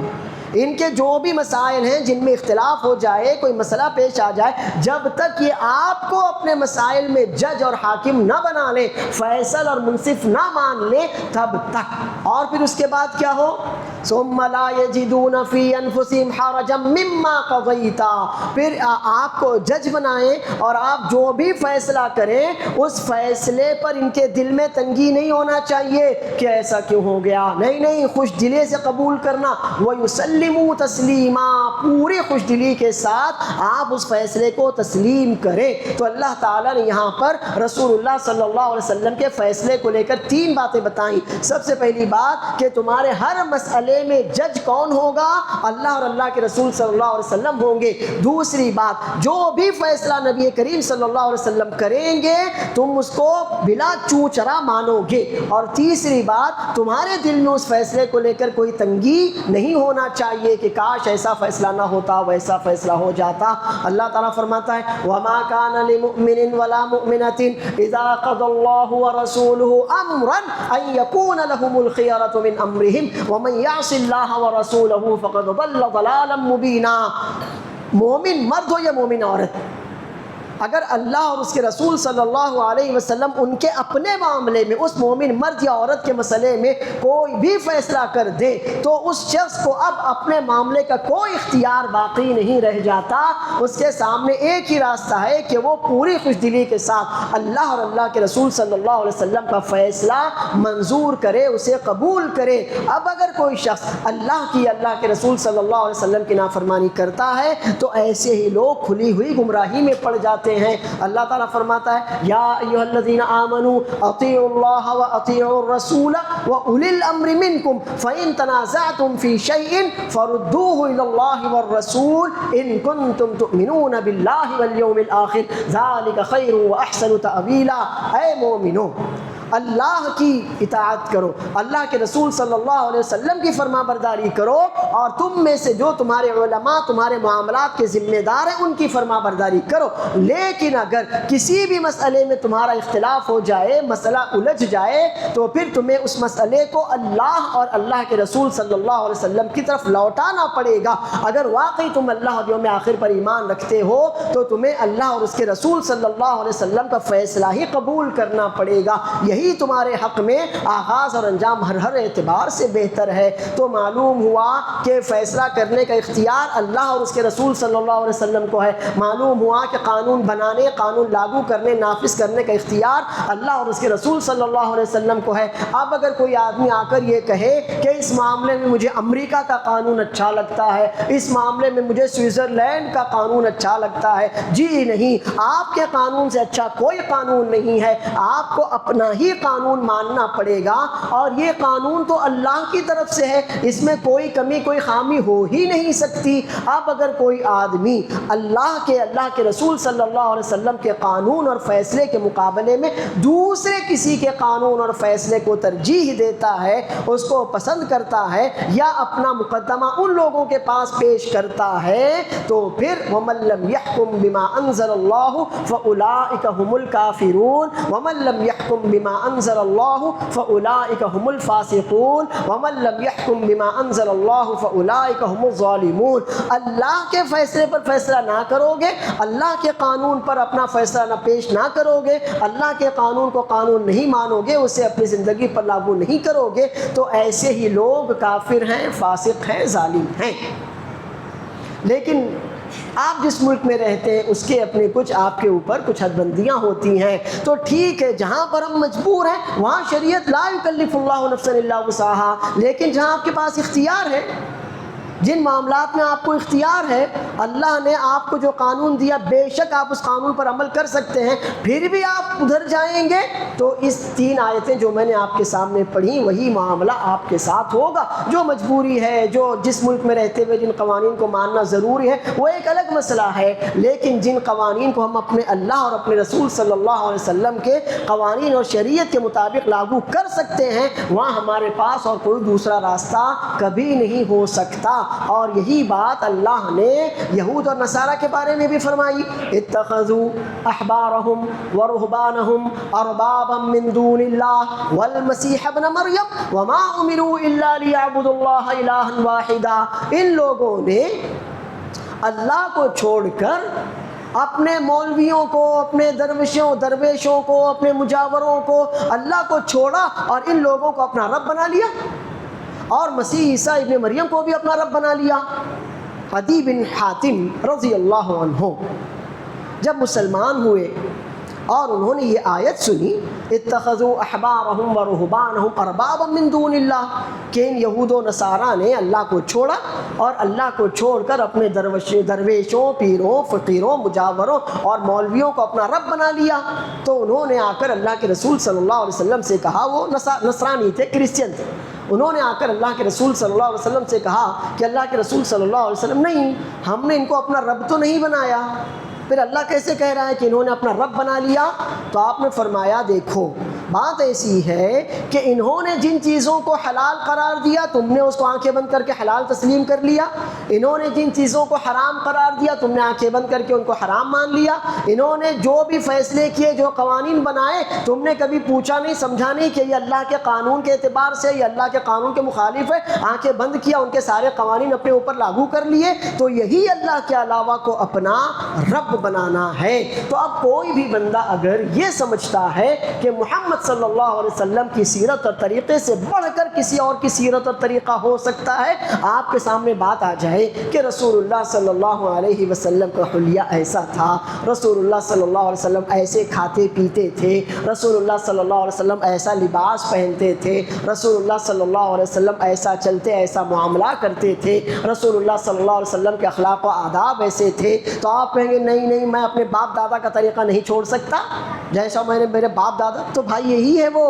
ان کے جو بھی مسائل ہیں جن میں اختلاف ہو جائے، کوئی مسئلہ پیش آ جائے، جب تک یہ آپ کو اپنے مسائل میں جج اور حاکم نہ بنا لیں، فیصل اور منصف نہ مان لیں، تب تک۔ اور پھر اس کے بعد کیا ہو؟ ثم لا یجدون فی انفسہم حرجا مما قضیت، پھر آپ کو جج بنائیں اور آپ جو بھی فیصلہ کریں اس فیصلے پر ان کے دل میں تنگی نہیں ہونا چاہیے کہ ایسا کیوں ہو گیا، نہیں خوش دلی سے قبول کرنا، وَيُسَلِّمُوا تَسْلِیمًا، پوری خوش دلی کے ساتھ آپ اس فیصلے کو تسلیم کریں۔ تو اللہ تعالیٰ نے یہاں پر رسول اللہ صلی اللہ علیہ وسلم کے فیصلے کو لے کر تین باتیں بتائیں۔ سب سے پہلی بات کہ تمہارے ہر مسئلے میں جج کون ہوگا؟ اللہ اور اللہ کے رسول صلی اللہ علیہ وسلم ہوں گے۔ دوسری بات، جو بھی فیصلہ نبی کریم صلی اللہ علیہ وسلم کریں گے تم اس کو بلا چوں چرا مانو گے۔ اور تیسری بات، تمہارے دل میں اس فیصلے کو لے کر کوئی تنگی نہیں ہونا چاہیے کہ کاش ایسا فیصلہ نہ ہوتا، ویسا فیصلہ ہو جاتا۔ اللہ تعالیٰ فرماتا ہے وَمَا كَانَ لِمُؤْمِنٍ وَلَا مُؤْمِنَةٍ إِذَا قَضَى اللَّهُ وَرَسُولُهُ أَمْرًا أَن يَكُونَ لَهُمُ الْخِيَرَةُ مِنْ أَمْرِهِمْ وَمَن يَعْصِ اللَّهَ وَرَسُولَهُ فَقَدْ ضَلَّ ضَلَالًا مُبِينًا۔ مومن مرد ہو یا مومن عورت، اگر اللہ اور اس کے رسول صلی اللہ علیہ وسلم ان کے اپنے معاملے میں، اس مومن مرد یا عورت کے مسئلے میں کوئی بھی فیصلہ کر دے تو اس شخص کو اب اپنے معاملے کا کوئی اختیار باقی نہیں رہ جاتا، اس کے سامنے ایک ہی راستہ ہے کہ وہ پوری خوش دلی کے ساتھ اللہ اور اللہ کے رسول صلی اللہ علیہ وسلم کا فیصلہ منظور کرے، اسے قبول کرے۔ اب اگر کوئی شخص اللہ کی، اللہ کے رسول صلی اللہ علیہ وسلم کی نافرمانی کرتا ہے تو ایسے ہی لوگ کھلی ہوئی گمراہی میں پڑ جاتے ہیں۔ اللہ تعالیٰ فرماتا ہے یا ایھا الذین آمنوا اطیعوا اللہ واطیعوا الرسول واولی الامر منکم فان تنازعتم فی شیء فردوه الی اللہ والرسول ان کنتم تؤمنون باللہ والیوم الآخر ذلک خیر واحسن تأویلا۔ اے مومنو، اللہ کی اطاعت کرو، اللہ کے رسول صلی اللہ علیہ وسلم کی فرما برداری کرو، اور تم میں سے جو تمہارے علماء تمہارے معاملات کے ذمہ دار ہیں ان کی فرما برداری کرو۔ لیکن اگر کسی بھی مسئلے میں تمہارا اختلاف ہو جائے، مسئلہ الجھ جائے، تو پھر تمہیں اس مسئلے کو اللہ اور اللہ کے رسول صلی اللہ علیہ وسلم کی طرف لوٹانا پڑے گا۔ اگر واقعی تم اللہ اور یوم آخر پر ایمان رکھتے ہو تو تمہیں اللہ اور اس کے رسول صلی اللہ علیہ وسلم کا فیصلہ ہی قبول کرنا پڑے گا، یہی تمہارے حق میں آغاز اور انجام ہر اعتبار سے بہتر ہے۔ تو معلوم ہوا کہ فیصلہ کرنے کا اختیار اللہ اور اس کے رسول صلی اللہ علیہ وسلم کو ہے، معلوم ہوا کہ قانون بنانے، قانون لاگو کرنے، نافذ کرنے کا اختیار اللہ اور اس کے رسول صلی اللہ علیہ وسلم کو ہے۔ اب اگر کوئی آدمی آ کر یہ کہے کہ اس معاملے میں مجھے امریکہ کا قانون اچھا لگتا ہے، اس معاملے میں مجھے سوئٹزرلینڈ کا قانون اچھا لگتا ہے، جی نہیں، آپ کے قانون سے اچھا کوئی قانون نہیں ہے، آپ کو اپنا ہی قانون ماننا پڑے گا، اور یہ قانون تو اللہ کی طرف سے ہے، اس میں کوئی کمی کوئی خامی ہو ہی نہیں سکتی۔ اب اگر کوئی آدمی اللہ کے رسول صلی اللہ علیہ وسلم کے قانون اور فیصلے کے مقابلے میں دوسرے کسی کے قانون اور فیصلے کو ترجیح دیتا ہے، اس کو پسند کرتا ہے، یا اپنا مقدمہ ان لوگوں کے پاس پیش کرتا ہے، تو پھر وَمَن لَّمْ يَحْكُم بِمَا أَنزَلَ اللَّهُ فَأُولَٰئِكَ هُمُ الْكَافِرُونَ وَمَن لَّمْ يَحْكُم بِمَا أَنزَلَ اللَّهُ فَأُولَٰئِكَ هُمُ الْفَاسِقُونَ وَمَن لَّمْ يَحْكُم بِمَا أَنزَلَ اللَّهُ فَأُولَٰئِكَ هُمُ الظَّالِمُونَ۔ اللہ کے فیصلے پر فیصلہ نہ کرو گے، اللہ کے قانون پر اپنا فیصلہ نہ پیش نہ کرو گے، اللہ کے قانون کو قانون نہیں مانو گے، اسے اپنی زندگی پر لاگو نہیں کرو گے، تو ایسے ہی لوگ کافر ہیں، فاسق ہیں، ظالم ہیں۔ لیکن آپ جس ملک میں رہتے ہیں اس کے اپنے کچھ آپ کے اوپر کچھ حد بندیاں ہوتی ہیں، تو ٹھیک ہے، جہاں پر ہم مجبور ہیں وہاں شریعت لا یکلف اللہ نفسا الا وسعها، لیکن جہاں آپ کے پاس اختیار ہے، جن معاملات میں آپ کو اختیار ہے، اللہ نے آپ کو جو قانون دیا، بے شک آپ اس قانون پر عمل کر سکتے ہیں، پھر بھی آپ ادھر جائیں گے تو اس 3 آیتیں جو میں نے آپ کے سامنے پڑھی وہی معاملہ آپ کے ساتھ ہوگا۔ جو مجبوری ہے، جو جس ملک میں رہتے ہوئے جن قوانین کو ماننا ضروری ہے، وہ ایک الگ مسئلہ ہے، لیکن جن قوانین کو ہم اپنے اللہ اور اپنے رسول صلی اللہ علیہ وسلم کے قوانین اور شریعت کے مطابق لاگو کر سکتے ہیں، وہاں ہمارے پاس اور کوئی دوسرا راستہ کبھی نہیں ہو سکتا۔ اور یہی بات اللہ نے یہود اور نصارہ کے بارے میں بھی فرمائی، اتخذوا احبارهم ورهبانهم اربابا من دون الله والمسيح ابن مريم وما امروا الا ليعبدوا الله الها واحدا۔ ان لوگوں نے اللہ کو چھوڑ کر اپنے مولویوں کو، اپنے درویشوں کو، اپنے مجاوروں کو، اللہ کو چھوڑا اور ان لوگوں کو اپنا رب بنا لیا، اور مسیح عیسیٰ ابن مریم کو بھی اپنا رب بنا لیا۔ عدی بن حاتم رضی اللہ عنہ جب مسلمان ہوئے اور انہوں نے یہ آیت سنی، اتخذوا احبارهم ورهبانهم اربابا من دون اللہ، کہ ان یہود و نصارہ نے اللہ کو چھوڑا اور اللہ کو چھوڑ کر اپنے درویشوں، پیروں، فقیروں، مجاوروں اور مولویوں کو اپنا رب بنا لیا، تو انہوں نے آ کر اللہ کے رسول صلی اللہ علیہ وسلم سے کہا، وہ نصرانی تھے، کرسچن تھے، انہوں نے آ کر اللہ کے رسول صلی اللہ علیہ وسلم سے کہا کہ اللہ کے رسول صلی اللہ علیہ وسلم، نہیں، ہم نے ان کو اپنا رب تو نہیں بنایا، پھر اللہ کیسے کہہ رہا ہے کہ انہوں نے اپنا رب بنا لیا؟ تو آپ نے فرمایا، دیکھو بات ایسی ہے کہ انہوں نے جن چیزوں کو حلال قرار دیا تم نے اس کو آنکھیں بند کر کے حلال تسلیم کر لیا، انہوں نے جن چیزوں کو حرام قرار دیا تم نے آنکھیں بند کر کے ان کو حرام مان لیا، انہوں نے جو بھی فیصلے کیے، جو قوانین بنائے، تم نے کبھی پوچھا نہیں، سمجھا نہیں کہ یہ اللہ کے قانون کے اعتبار سے، یہ اللہ کے قانون کے مخالف ہے، آنکھیں بند کیا، ان کے سارے قوانین اپنے اوپر لاگو کر لیے، تو یہی اللہ کے علاوہ کو اپنا رب بنانا ہے۔ تو اب کوئی بھی بندہ اگر یہ سمجھتا ہے کہ محمد صلی اللہ علیہ وسلم کی سیرت اور طریقے سے بڑھ کر کسی اور کی سیرت اور طریقہ ہو سکتا ہے، آپ کے سامنے بات آ جائے کہ رسول اللہ صلی اللہ علیہ وسلم کا حلیہ ایسا تھا، رسول اللہ صلی اللہ علیہ وسلم ایسے کھاتے پیتے تھے، رسول اللہ صلی اللہ علیہ وسلم ایسا لباس پہنتے تھے، رسول اللہ صلی اللہ علیہ وسلم ایسا چلتے، ایسا معاملہ کرتے تھے، رسول اللہ صلی اللہ علیہ وسلم کے اخلاق و آداب ایسے تھے، تو آپ کہیں گے نہیں نہیں، میں اپنے باپ دادا کا طریقہ نہیں چھوڑ سکتا جیسا میں نے میرے باپ دادا، تو بھائی یہی ہے وہ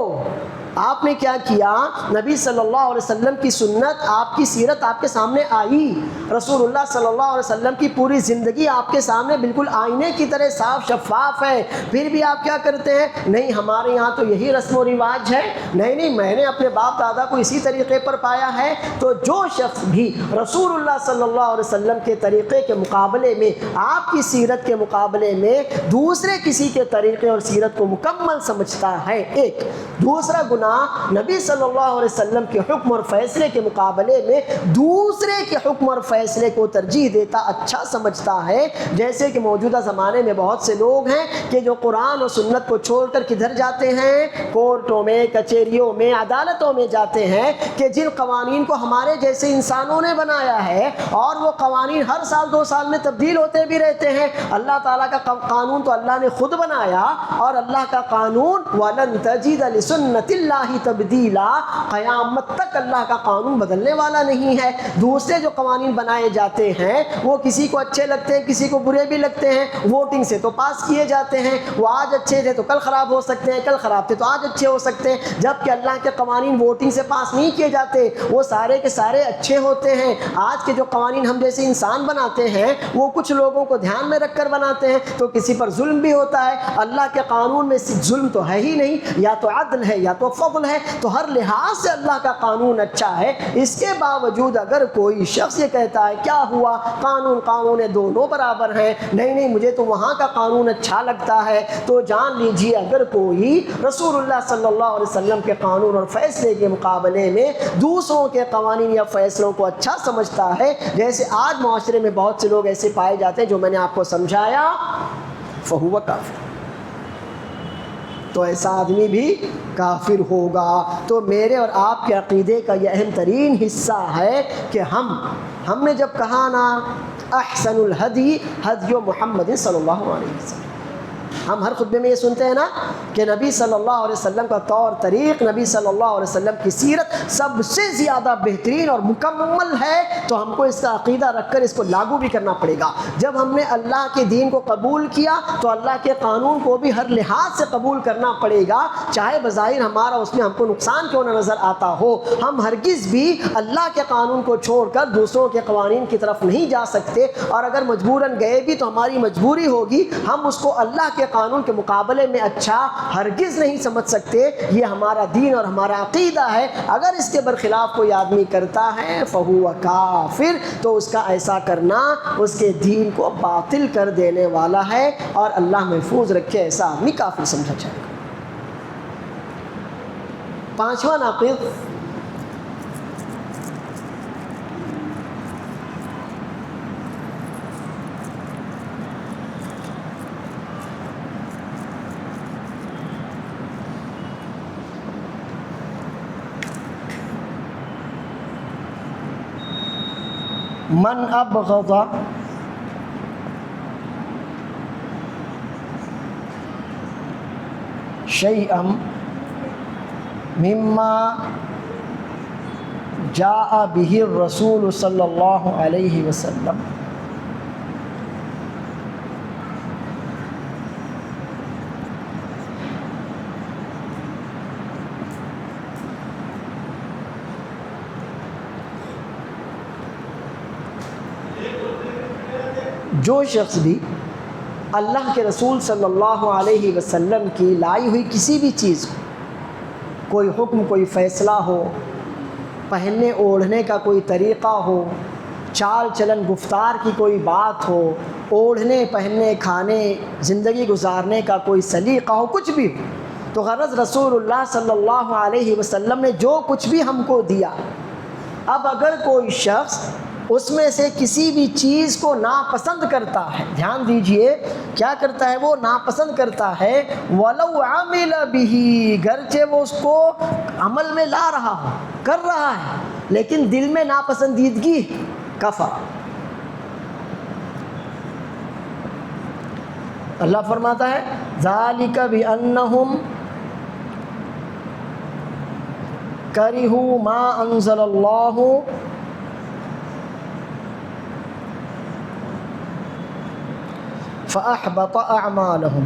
آپ نے کیا کیا؟ نبی صلی اللہ علیہ وسلم کی سنت، آپ کی سیرت آپ کے سامنے آئی، رسول اللہ صلی اللہ علیہ وسلم کی پوری زندگی آپ کے سامنے بالکل آئینے کی طرح صاف شفاف ہے، پھر بھی آپ کیا کرتے ہیں؟ نہیں ہمارے یہاں تو یہی رسم و رواج ہے، نہیں میں نے اپنے باپ دادا کو اسی طریقے پر پایا ہے۔ تو جو شخص بھی رسول اللہ صلی اللہ علیہ وسلم کے طریقے کے مقابلے میں، آپ کی سیرت کے مقابلے میں دوسرے کسی کے طریقے اور سیرت کو مکمل سمجھتا ہے، ایک دوسرا گناہ نبی صلی اللہ علیہ وسلم کے حکم اور فیصلے کے مقابلے میں دوسرے کے حکم اور فیصلے کو ترجیح دیتا، اچھا سمجھتا ہے۔ جیسے کہ موجودہ زمانے میں بہت سے لوگ ہیں کہ جو قرآن اور سنت کو چھوڑ کر کدھر جاتے ہیں؟ کورٹوں میں، کچہریوں میں، عدالتوں میں جاتے ہیں کہ جن قوانین کو ہمارے جیسے انسانوں نے بنایا ہے، اور وہ قوانین ہر سال 2 سال میں تبدیل ہوتے بھی رہتے ہیں۔ اللہ تعالیٰ کا قانون تو اللہ نے خود بنایا، اور اللہ کا قانون وَلَن تَجِدَ لِسُنَّتِ اللَّهِ تَبْدِيلًا، قیامت تک اللہ کا قانون بدلنے والا نہیں ہے۔ دوسرے جو قوانین بنائے جاتے ہیں وہ کسی کو اچھے لگتے ہیں، کسی کو برے بھی لگتے ہیں، ووٹنگ سے تو پاس کیے جاتے ہیں، وہ آج اچھے تھے تو کل خراب ہو سکتے ہیں، کل خراب تھے تو آج اچھے ہو سکتے ہیں، جبکہ اللہ کے قوانین ووٹنگ سے پاس نہیں کیے جاتے، وہ سارے کے سارے اچھے ہوتے ہیں۔ آج کے جو قوانین ہم جیسے انسان بناتے ہیں وہ کچھ لوگوں کو دھیان میں رکھ کر بناتے ہیں تو کسی پر ظلم بھی ہوتا ہے۔ اللہ کے قانون میں ظلم تو ہے ہی نہیں، یا تو عدل ہے یا تو فضل ہے، تو ہر لحاظ سے اللہ کا قانون اچھا ہے۔ اس کے باوجود اگر کوئی شخص یہ کہتا ہے کیا ہوا، قانون ہے، دونوں برابر ہیں، نہیں مجھے تو وہاں کا قانون اچھا لگتا ہے، تو جان لیجیے اگر کوئی رسول اللہ صلی اللہ علیہ وسلم کے قانون اور فیصلے کے مقابلے میں دوسروں کے قوانین یا فیصلوں کو اچھا سمجھتا ہے، جیسے آج معاشرے میں بہت سے لوگ ایسے پائے جاتے ہیں جو میں نے آپ کو سمجھایا، فہو کافر، تو ایسا آدمی بھی کافر ہوگا۔ تو میرے اور آپ کے عقیدے کا یہ اہم ترین حصہ ہے کہ ہم نے جب کہا نا احسن الہدی ہدی محمد صلی اللہ علیہ وسلم، ہم ہر خطبے میں یہ سنتے ہیں نا کہ نبی صلی اللہ علیہ وسلم کا طور طریق، نبی صلی اللہ علیہ وسلم کی سیرت سب سے زیادہ بہترین اور مکمل ہے، تو ہم کو اس کا عقیدہ رکھ کر اس کو لاگو بھی کرنا پڑے گا۔ جب ہم نے اللہ کے دین کو قبول کیا تو اللہ کے قانون کو بھی ہر لحاظ سے قبول کرنا پڑے گا، چاہے بظاہر ہمارا اس میں ہم کو نقصان کیوں نہ نظر آتا ہو۔ ہم ہرگز بھی اللہ کے قانون کو چھوڑ کر دوسروں کے قوانین کی طرف نہیں جا سکتے، اور اگر مجبوراً گئے بھی تو ہماری مجبوری ہوگی، ہم اس کو اللہ کے قانون کے مقابلے میں اچھا ہرگز نہیں سمجھ سکتے۔ یہ ہمارا دین اور ہمارا عقیدہ ہے۔ اگر اس کے برخلاف کوئی آدمی کرتا ہے فہو کافر، تو اس کا ایسا کرنا اس کے دین کو باطل کر دینے والا ہے، اور اللہ محفوظ رکھے ایسا آدمی کافر سمجھا جائے گا۔ 5واں ناقض من ابغض شیئا مما جاء به الرسول صلی اللہ علیہ وسلم جو شخص بھی اللہ کے رسول صلی اللہ علیہ وسلم کی لائی ہوئی کسی بھی چیز کو، کوئی حکم، کوئی فیصلہ ہو، پہننے اوڑھنے کا کوئی طریقہ ہو، چال چلن گفتار کی کوئی بات ہو، اوڑھنے پہننے کھانے زندگی گزارنے کا کوئی سلیقہ ہو، کچھ بھی ہو، تو غرض رسول اللہ صلی اللہ علیہ وسلم نے جو کچھ بھی ہم کو دیا، اب اگر کوئی شخص اس میں سے کسی بھی چیز کو ناپسند کرتا ہے، دھیان دیجئے کیا کرتا ہے، وہ ناپسند کرتا ہے، وَلَوْ عَمِلَ بِهِ، گرچہ وہ اس کو عمل میں لا رہا ہو، کر رہا ہے، لیکن دل میں ناپسندیدگی، کفر۔ اللہ فرماتا ہے ذَلِكَ بِأَنَّهُمْ كَرِهُوا مَا أَنزَلَ اللَّهُ فَأَحْبَطَ أَعْمَالَهُمْ۔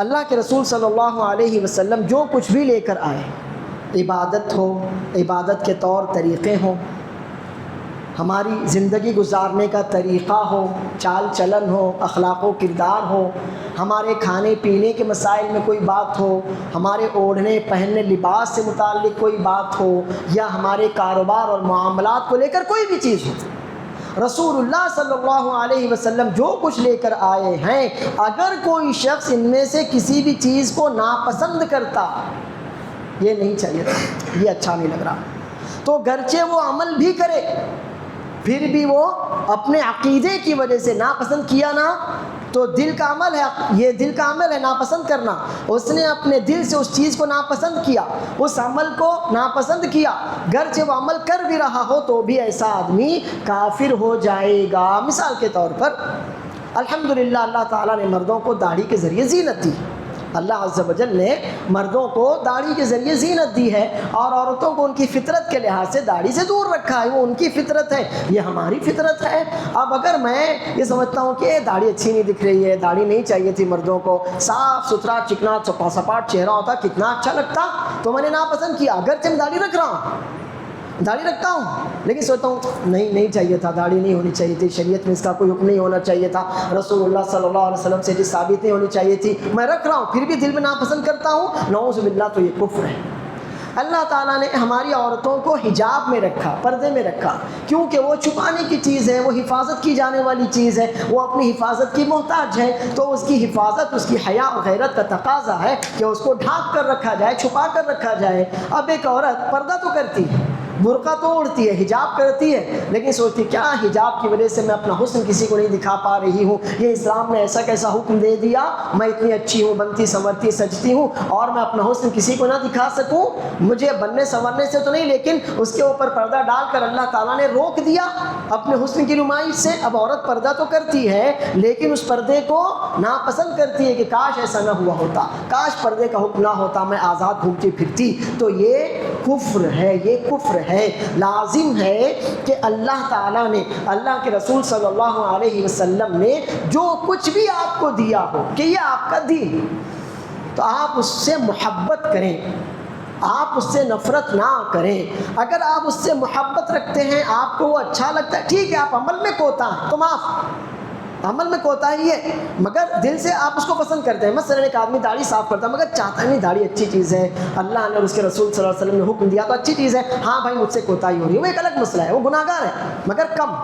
اللہ کے رسول صلی اللہ علیہ وسلم جو کچھ بھی لے کر آئے، عبادت ہو، عبادت کے طور طریقے ہوں، ہماری زندگی گزارنے کا طریقہ ہو، چال چلن ہو، اخلاق و کردار ہو، ہمارے کھانے پینے کے مسائل میں کوئی بات ہو، ہمارے اوڑھنے پہننے لباس سے متعلق کوئی بات ہو، یا ہمارے کاروبار اور معاملات کو لے کر کوئی بھی چیز ہو، رسول اللہ صلی اللہ علیہ وسلم جو کچھ لے کر آئے ہیں، اگر کوئی شخص ان میں سے کسی بھی چیز کو ناپسند کرتا، یہ نہیں چاہیے تھا، یہ اچھا نہیں لگ رہا، تو گرچہ وہ عمل بھی کرے، پھر بھی وہ اپنے عقیدے کی وجہ سے ناپسند کیا نا، تو دل کا عمل ہے، یہ دل کا عمل ہے ناپسند کرنا. اس نے اپنے دل سے اس چیز کو ناپسند کیا، اس عمل کو ناپسند کیا، گرچہ وہ عمل کر بھی رہا ہو تو بھی ایسا آدمی کافر ہو جائے گا. مثال کے طور پر الحمدللہ اللہ تعالیٰ نے مردوں کو داڑھی کے ذریعے زینت دی. اللہ عز و جل نے مردوں کو داڑھی کے ذریعے زینت دی ہے، اور عورتوں کو ان کی فطرت کے لحاظ سے داڑھی سے دور رکھا ہے. وہ ان کی فطرت ہے، یہ ہماری فطرت ہے. اب اگر میں یہ سمجھتا ہوں کہ داڑھی اچھی نہیں دکھ رہی ہے، داڑھی نہیں چاہیے تھی مردوں کو، صاف ستھرا چکنا سپاٹ چہرہ ہوتا کتنا اچھا لگتا، تو میں نے ناپسند کیا، اگرچہ میں داڑھی رکھ رہا ہوں، داڑھی رکھتا ہوں، لیکن سوچتا ہوں نہیں چاہیے تھا، داڑھی نہیں ہونی چاہیے تھی، شریعت میں اس کا کوئی حکم نہیں ہونا چاہیے تھا، رسول اللہ صلی اللہ علیہ وسلم سے جس ثابت نہیں ہونی چاہیے تھی، میں رکھ رہا ہوں، پھر بھی دل میں ناپسند کرتا ہوں، نعوذ باللہ، تو یہ کفر ہے. اللہ تعالیٰ نے ہماری عورتوں کو حجاب میں رکھا، پردے میں رکھا، کیونکہ وہ چھپانے کی چیز ہے، وہ حفاظت کی جانے والی چیز ہے، وہ اپنی حفاظت کی محتاج ہے، تو اس کی حفاظت، اس کی حیا و غیرت کا تقاضا ہے کہ اس کو ڈھانپ کر رکھا جائے، چھپا کر رکھا جائے. اب ایک عورت پردہ تو کرتی ہے، برقع تو اوڑھتی ہے، حجاب کرتی ہے، لیکن سوچتی کیا حجاب کی وجہ سے میں اپنا حسن کسی کو نہیں دکھا پا رہی ہوں، یہ اسلام نے ایسا کیسا حکم دے دیا، میں اتنی اچھی ہوں، بنتی سنورتی سجتی ہوں، اور میں اپنا حسن کسی کو نہ دکھا سکوں، مجھے بننے سنورنے سے تو نہیں، لیکن اس کے اوپر پردہ ڈال کر اللہ تعالیٰ نے روک دیا اپنے حسن کی نمائش سے. اب عورت پردہ تو کرتی ہے، لیکن اس پردے کو ناپسند کرتی ہے کہ کاش ایسا نہ ہوا ہوتا، کاش پردے کا حکم نہ ہوتا، میں آزاد گھومتی پھرتی. تو یہ کفر ہے، یہ کفر ہے. لازم ہے کہ اللہ تعالیٰ نے، اللہ کے رسول صلی اللہ علیہ وسلم نے جو کچھ بھی آپ کو دیا ہو کہ یہ آپ کا دین، تو آپ اس سے محبت کریں، آپ اس سے نفرت نہ کریں. اگر آپ اس سے محبت رکھتے ہیں، آپ کو وہ اچھا لگتا ہے، ٹھیک ہے، آپ عمل میں کوتا ہیں تو معاف، عمل میں کوتاہی ہے، مگر دل سے آپ اس کو پسند کرتے ہیں. مثلا ایک آدمی داڑھی صاف کرتا ہے مگر چاہتا ہے نہیں داڑھی اچھی چیز ہے، اللہ نے اور اس کے رسول صلی اللہ علیہ وسلم نے حکم دیا تو اچھی چیز ہے، ہاں بھائی مجھ سے کوتاہی ہو رہی ہے، وہ ایک الگ مسئلہ ہے، وہ گناہ گار ہے مگر کم.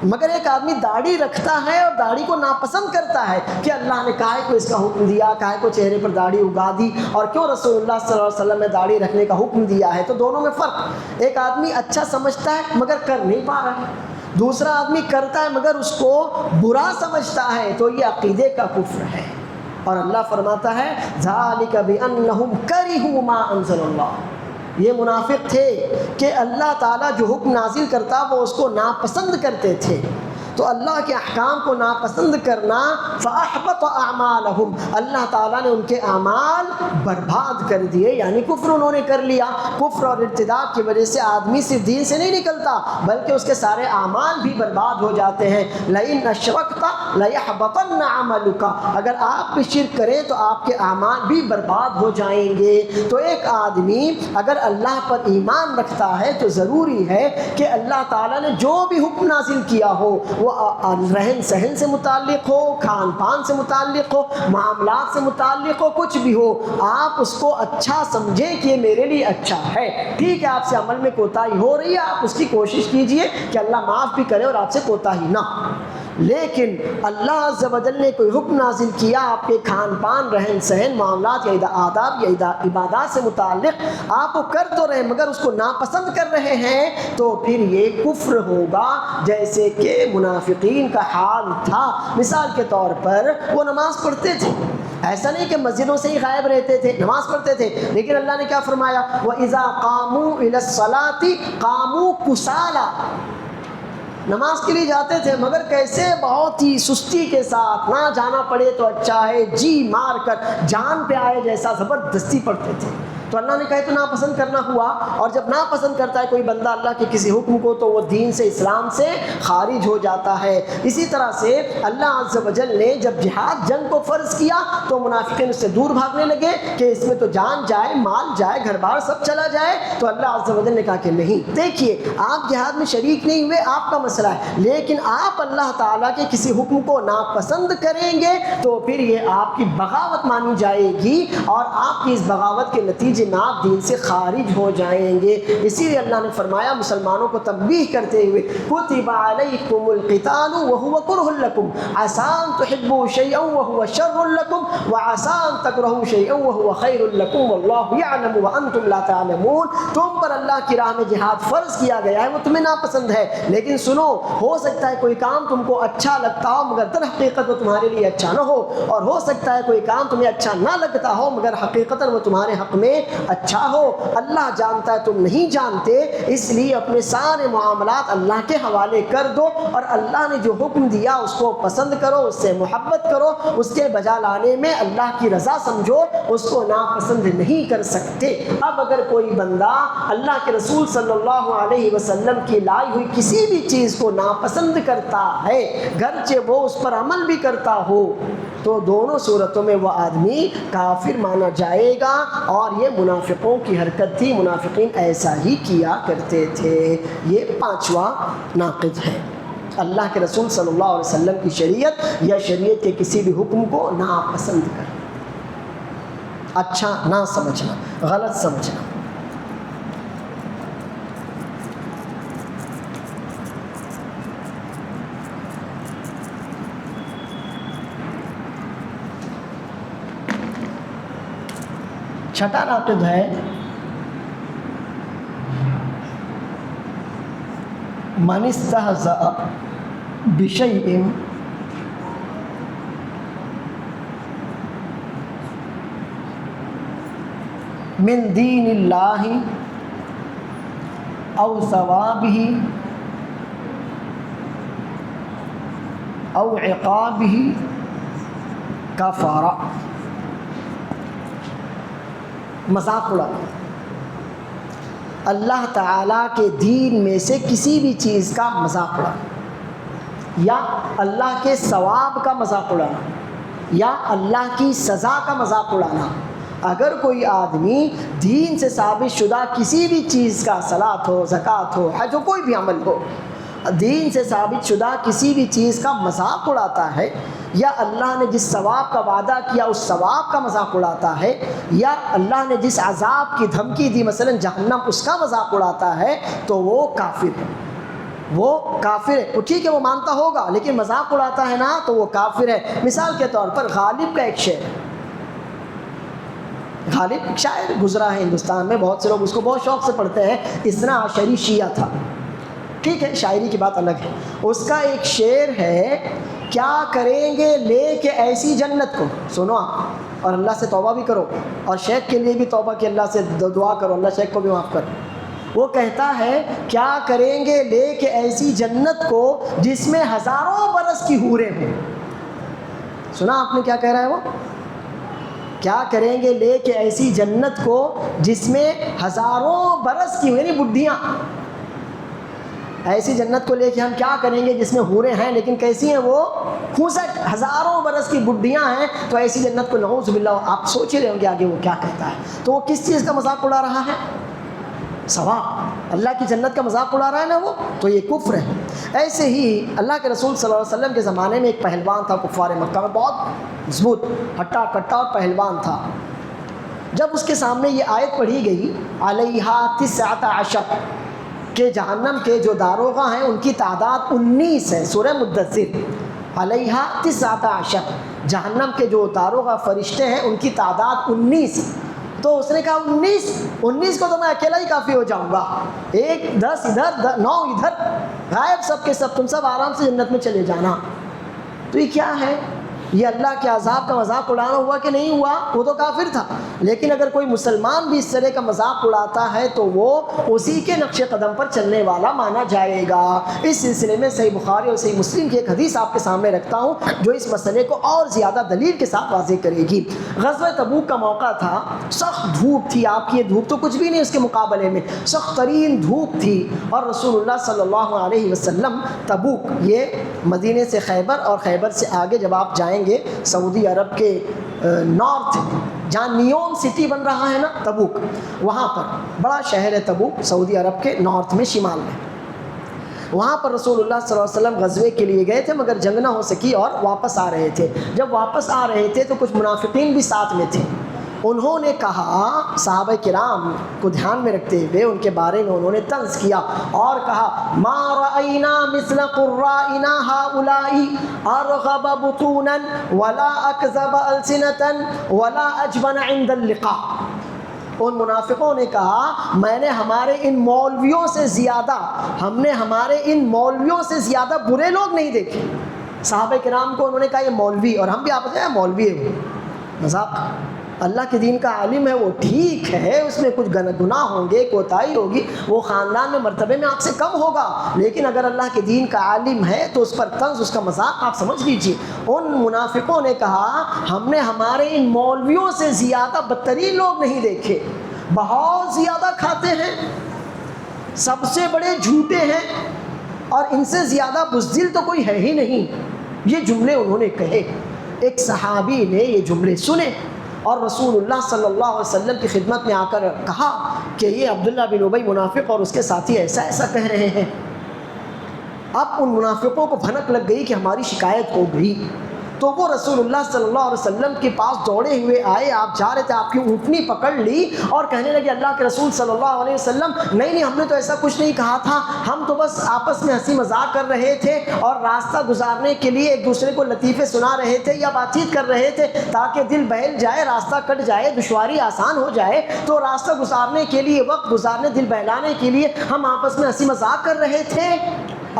مگر ایک آدمی داڑھی رکھتا ہے اور داڑھی کو ناپسند کرتا ہے کہ اللہ نے کاہے کو اس کا حکم دیا، کاہے کو چہرے پر داڑھی اگا دی، اور کیوں رسول اللہ صلی اللہ علیہ وسلم نے داڑھی رکھنے کا حکم دیا ہے. تو دونوں میں فرق، ایک آدمی اچھا سمجھتا ہے مگر کر نہیں پا رہا ہے، دوسرا آدمی کرتا ہے مگر اس کو برا سمجھتا ہے، تو یہ عقیدے کا کفر ہے. اور اللہ فرماتا ہے ذالک بانہم کرہوا ما انزل اللہ، یہ منافق تھے کہ اللہ تعالیٰ جو حکم نازل کرتا وہ اس کو ناپسند کرتے تھے. تو اللہ کے احکام کو ناپسند کرنا، فاحبط اعمالہم، اللہ تعالیٰ نے ان کے اعمال برباد کر دیے، یعنی کفر انہوں نے کر لیا. کفر اور ارتداد کی وجہ سے آدمی صرف دین سے نہیں نکلتا بلکہ اس کے سارے اعمال بھی برباد ہو جاتے ہیں. لئن اشرکت لیحبطن عملک، اگر آپ بھی شرک کریں تو آپ کے اعمال بھی برباد ہو جائیں گے. تو ایک آدمی اگر اللہ پر ایمان رکھتا ہے تو ضروری ہے کہ اللہ تعالیٰ نے جو بھی حکم نازل کیا ہو، وہ رہن سہن سے متعلق ہو، کھان پان سے متعلق ہو، معاملات سے متعلق ہو، کچھ بھی ہو، آپ اس کو اچھا سمجھیں کہ یہ میرے لیے اچھا ہے. ٹھیک ہے آپ سے عمل میں کوتاہی ہو رہی ہے، آپ اس کی کوشش کیجئے کہ اللہ معاف بھی کرے اور آپ سے کوتاہی نہ. لیکن اللہ عز و جل نے کوئی حکم نازل کیا آپ کے کھان پان، رہن سہن، معاملات یا آداب یا عبادات سے متعلق، آپ وہ کر تو رہے مگر اس کو ناپسند کر رہے ہیں، تو پھر یہ کفر ہوگا جیسے کہ منافقین کا حال تھا. مثال کے طور پر وہ نماز پڑھتے تھے، ایسا نہیں کہ مسجدوں سے ہی غائب رہتے تھے، نماز پڑھتے تھے، لیکن اللہ نے کیا فرمایا وَإِذَا قَامُوا إِلَى الصَّلَاةِ قَامُوا كُسَالَىٰ، نماز کے لیے جاتے تھے مگر کیسے بہت ہی سستی کے ساتھ، نہ جانا پڑے تو اچھا ہے، جی مار کر جان پہ آئے جیسا زبردستی پڑھتے تھے. تو اللہ نے کہا تو ناپسند کرنا ہوا، اور جب ناپسند کرتا ہے کوئی بندہ اللہ کے کسی حکم کو تو وہ دین سے، اسلام سے خارج ہو جاتا ہے۔ اسی طرح سے اللہ عز و جل نے جب جہاد جنگ کو فرض کیا تو منافقین اس سے دور بھاگنے لگے کہ اس میں تو جان جائے، مال جائے، گھر بار سب چلا جائے، تو اللہ عز و جل نے کہا کہ نہیں، دیکھیے آپ جہاد میں شریک نہیں ہوئے، آپ کا مسئلہ ہے، لیکن آپ اللہ تعالیٰ کے کسی حکم کو ناپسند کریں گے تو پھر یہ آپ کی بغاوت مانی جائے گی، اور آپ کی اس بغاوت کے نتیجے میں آپ دین سے خارج ہو جائیں گے۔ اسی لیے اللہ نے فرمایا مسلمانوں کو تنبیہ کرتے ہوئے کتب علیکم القتال وهو کرہ لکم عسى ان تحبوا شیئا وهو شر لکم وعسى ان تکرہوا شیئا وهو خیر لکم واللہ یعلم وانتم لا تعلمون۔ تم پر اللہ کی راہ میں جہاد فرض کیا گیا ہے، وہ تمہیں ناپسند ہے، لیکن سنو، ہو سکتا ہے کوئی کام تم کو اچھا لگتا ہو مگر در حقیقت وہ تمہارے لیے اچھا نہ ہو، اور ہو سکتا ہے کوئی کام تمہیں اچھا نہ لگتا ہو مگر حقیقتاً وہ تمہارے حق میں اچھا ہو۔ اللہ جانتا ہے، تم نہیں جانتے، اس لیے اپنے سارے معاملات اللہ کے حوالے کر دو، اور اللہ نے جو حکم دیا اس کو پسند کرو، اس سے محبت کرو، اس کے بجا لانے میں اللہ کی رضا سمجھو، اس کو ناپسند نہیں کر سکتے۔ اب اگر کوئی بندہ اللہ کے رسول صلی اللہ علیہ وسلم کی لائی ہوئی کسی بھی چیز کو ناپسند کرتا ہے، گرچہ وہ اس پر عمل بھی کرتا ہو، تو دونوں صورتوں میں وہ آدمی کافر مانا جائے گا، اور یہ منافقوں کی حرکت تھی، منافقین ایسا ہی کیا کرتے تھے۔ یہ پانچواں ناقض ہے، اللہ کے رسول صلی اللہ علیہ وسلم کی شریعت یا شریعت کے کسی بھی حکم کو ناپسند کرنا، اچھا نہ سمجھنا، غلط سمجھنا۔ چھٹا ناقض ہے من استہزأ بشیء من دین اللہ او ثوابہ او عقابہ کفر۔ مذاق اڑانا، اللہ تعالیٰ کے دین میں سے کسی بھی چیز کا مذاق اڑانا، یا اللہ کے ثواب کا مذاق اڑانا، یا اللہ کی سزا کا مذاق اڑانا۔ اگر کوئی آدمی دین سے ثابت شدہ کسی بھی چیز کا، صلاۃ ہو، زکوٰۃ ہو، حج ہو، کوئی بھی عمل ہو، دین سے ثابت شدہ کسی بھی چیز کا مذاق اڑاتا ہے، یا اللہ نے جس ثواب کا وعدہ کیا اس ثواب کا مذاق اڑاتا ہے، یا اللہ نے جس عذاب کی دھمکی دی مثلا جہنم، اس کا مذاق اڑاتا ہے، تو وہ کافر ہے، وہ کافر ہے۔ وہ ٹھیک ہے، وہ مانتا ہوگا، لیکن مذاق اڑاتا ہے نا، تو وہ کافر ہے۔ مثال کے طور پر غالب کا ایک شعر، غالب ایک شاعر گزرا ہے ہندوستان میں، بہت سے لوگ اس کو بہت شوق سے پڑھتے ہیں، اثنا عشری شیعہ تھا، ٹھیک ہے، شاعری کی بات الگ ہے۔ اس کا ایک شعر ہے، کیا کریں گے لے کے ایسی جنت کو، سنو آپ، اور اللہ سے توبہ بھی کرو، اور شیخ کے لیے بھی توبہ کہ اللہ سے دعا کرو اللہ شیخ کو بھی معاف کرو۔ وہ کہتا ہے کیا کریں گے لے کے ایسی جنت کو جس میں ہزاروں برس کی حوریں ہوں۔ سنا آپ نے کیا کہہ رہا ہے وہ؟ کیا کریں گے لے کے ایسی جنت کو جس میں ہزاروں برس کی، یعنی بڈھیاں، ایسی جنت کو لے کے ہم کیا کریں گے جس میں حوریں ہیں لیکن کیسی ہیں وہ؟ خوسٹ، ہزاروں برس کی بڈھیاں ہیں، تو ایسی جنت کو نعوذ باللہ۔ آپ سوچ ہی رہے ہوں گے آگے وہ کیا کہتا ہے، تو وہ کس چیز کا مذاق اڑا رہا ہے؟ ثواب، اللہ کی جنت کا مذاق اڑا رہا ہے نا وہ، تو یہ کفر ہے۔ ایسے ہی اللہ کے رسول صلی اللہ علیہ وسلم کے زمانے میں ایک پہلوان تھا کفار مکہ میں، بہت مضبوط، ہٹا کٹا اور پہلوان تھا۔ جب اس کے سامنے یہ آیت پڑھی گئی علیہا 19 کہ جہنم کے جو داروغہ ہیں ان کی تعداد 19 ہے، سورہ مدثر، علیہا 19، جہنم کے جو داروغہ فرشتے ہیں ان کی تعداد 19۔ تو اس نے کہا 19 کو تو میں اکیلا ہی کافی ہو جاؤں گا، 1 10 ادھر 9 ادھر، غائب سب کے سب، تم سب آرام سے جنت میں چلے جانا۔ تو یہ کیا ہے؟ یہ اللہ کے عذاب کا مذاق اڑانا ہوا کہ نہیں ہوا؟ وہ تو کافر تھا. لیکن اگر کوئی مسلمان بھی اس طرح کا مذاق اڑاتا ہے تو وہ اسی کے نقش قدم پر چلنے والا مانا جائے گا. اس سلسلے میں صحیح بخاری اور صحیح مسلم کی ایک حدیث آپ کے سامنے رکھتا ہوں جو اس مسئلے کو اور زیادہ دلیل کے ساتھ واضح کرے گی. غزوہ تبوک کا موقع تھا، سخت دھوپ تھی. آپ کی یہ دھوپ تو کچھ بھی نہیں اس کے مقابلے میں، سخت ترین دھوپ تھی. اور رسول اللہ صلی اللہ علیہ وسلم تبوک، یہ مدینے سے خیبر اور خیبر سے آگے جب آپ جائیں گے سعودی عرب کے نارتھ جہاں نیوم سٹی بن رہا ہے نا تبوک، وہاں پر بڑا شہر ہے تبوک، سعودی عرب کے نارتھ میں، شمال میں. وہاں پر رسول اللہ صلی اللہ علیہ وسلم غزوے کے لیے گئے تھے مگر جنگ نہ ہو سکی اور واپس آ رہے تھے. جب واپس آ رہے تھے تو کچھ منافقین بھی ساتھ میں تھے. انہوں نے کہا، صحابہ کرام کو دھیان میں رکھتے ہوئے ان کے بارے میں انہوں نے طنز کیا اور کہا ما رأینا مثل قرائنا هؤلاء ارغب بطونا ولا اکذب السنتا ولا اجبن عند اللقاء. ان منافقوں نے کہا میں نے ہمارے ان مولویوں سے زیادہ، ہم نے ہمارے ان مولویوں سے زیادہ برے لوگ نہیں دیکھے. صحابہ کرام کو انہوں نے کہا یہ مولوی، اور ہم بھی آپ سے مولوی ہے، وہ مذاق. اللہ کے دین کا عالم ہے وہ ٹھیک ہے، اس میں کچھ گناہ ہوں گے، کوتاہی ہوگی، وہ خاندان میں مرتبے میں آپ سے کم ہوگا، لیکن اگر اللہ کے دین کا عالم ہے تو اس پر طنز، اس کا مذاق آپ سمجھ لیجیے. ان منافقوں نے کہا ہم نے ہمارے ان مولویوں سے زیادہ بدترین لوگ نہیں دیکھے، بہت زیادہ کھاتے ہیں، سب سے بڑے جھوٹے ہیں، اور ان سے زیادہ بزدل تو کوئی ہے ہی نہیں. یہ جملے انہوں نے کہے. ایک صحابی نے یہ جملے سنے اور رسول اللہ صلی اللہ علیہ وسلم کی خدمت میں آ کر کہا کہ یہ عبداللہ بن ابی منافق اور اس کے ساتھی ایسا ایسا کہہ رہے ہیں. اب ان منافقوں کو بھنک لگ گئی کہ ہماری شکایت ہو گئی، تو وہ رسول اللہ صلی اللہ علیہ وسلم کے پاس دوڑے ہوئے آئے. آپ جا رہے تھے، آپ کی اونٹنی پکڑ لی اور کہنے لگے اللہ کے رسول صلی اللہ علیہ وسلم نہیں ہم نے تو ایسا کچھ نہیں کہا تھا، ہم تو بس آپس میں ہنسی مذاق کر رہے تھے اور راستہ گزارنے کے لیے ایک دوسرے کو لطیفے سنا رہے تھے یا بات چیت کر رہے تھے تاکہ دل بہل جائے، راستہ کٹ جائے، دشواری آسان ہو جائے. تو راستہ گزارنے کے لیے، وقت گزارنے، دل بہلانے کے لیے ہم آپس میں ہنسی مذاق کر رہے تھے.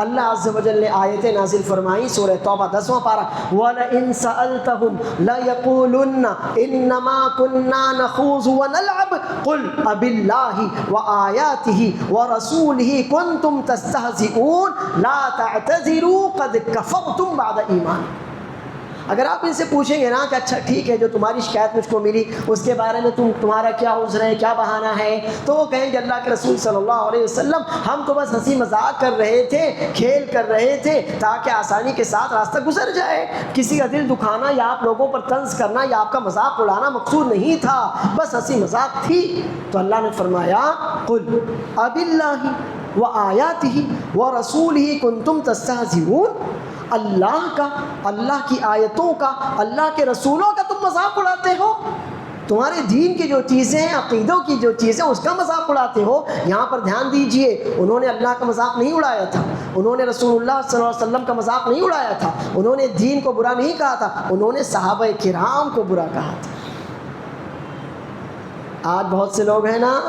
اللہ عز و جل نے آیتیں نازل فرمائی، سورہ توبہ 10واں پارہ، وَلَئِن سَأَلْتَهُمْ لَيَقُولُنَّ إِنَّمَا كُنَّا نَخُوضُ وَنَلْعَبُ قُلْ أَبِاللَّهِ وَآيَاتِهِ وَرَسُولِهِ كُنْتُمْ تَسْتَهْزِئُونَ لَا تَعْتَذِرُوا قَدْ كَفَرْتُمْ بَعْدَ ایمانکم. اگر آپ ان سے پوچھیں گے نا کہ اچھا ٹھیک ہے جو تمہاری شکایت مجھ کو ملی اس کے بارے میں تمہارا کیا عذر ہے، کیا بہانہ ہے، تو وہ کہیں گے اللہ کے رسول صلی اللہ علیہ وسلم ہم تو بس ہنسی مذاق کر رہے تھے، کھیل کر رہے تھے تاکہ آسانی کے ساتھ راستہ گزر جائے. کسی کا دل دکھانا یا آپ لوگوں پر طنز کرنا یا آپ کا مذاق اڑانا مقصود نہیں تھا، بس ہنسی مذاق تھی. تو اللہ نے فرمایا قل اباللہ وآیاتہ ورسولہ کنتم تستہزئون. اللہ کا، اللہ کی آیتوں کا، اللہ کے رسولوں کا تم مذاق اڑاتے ہو، تمہارے دین کی جو چیزیں ہیں، عقیدوں کی جو چیزیں، اس کا مذاق اڑاتے ہو. یہاں پر دھیان دیجئے، انہوں نے اللہ کا مذاق نہیں اڑایا تھا، انہوں نے رسول اللہ صلی اللہ علیہ وسلم کا مذاق نہیں اڑایا تھا، انہوں نے دین کو برا نہیں کہا تھا، انہوں نے صحابہ کرام کو برا کہا تھا. آج بہت سے لوگ ہیں نا،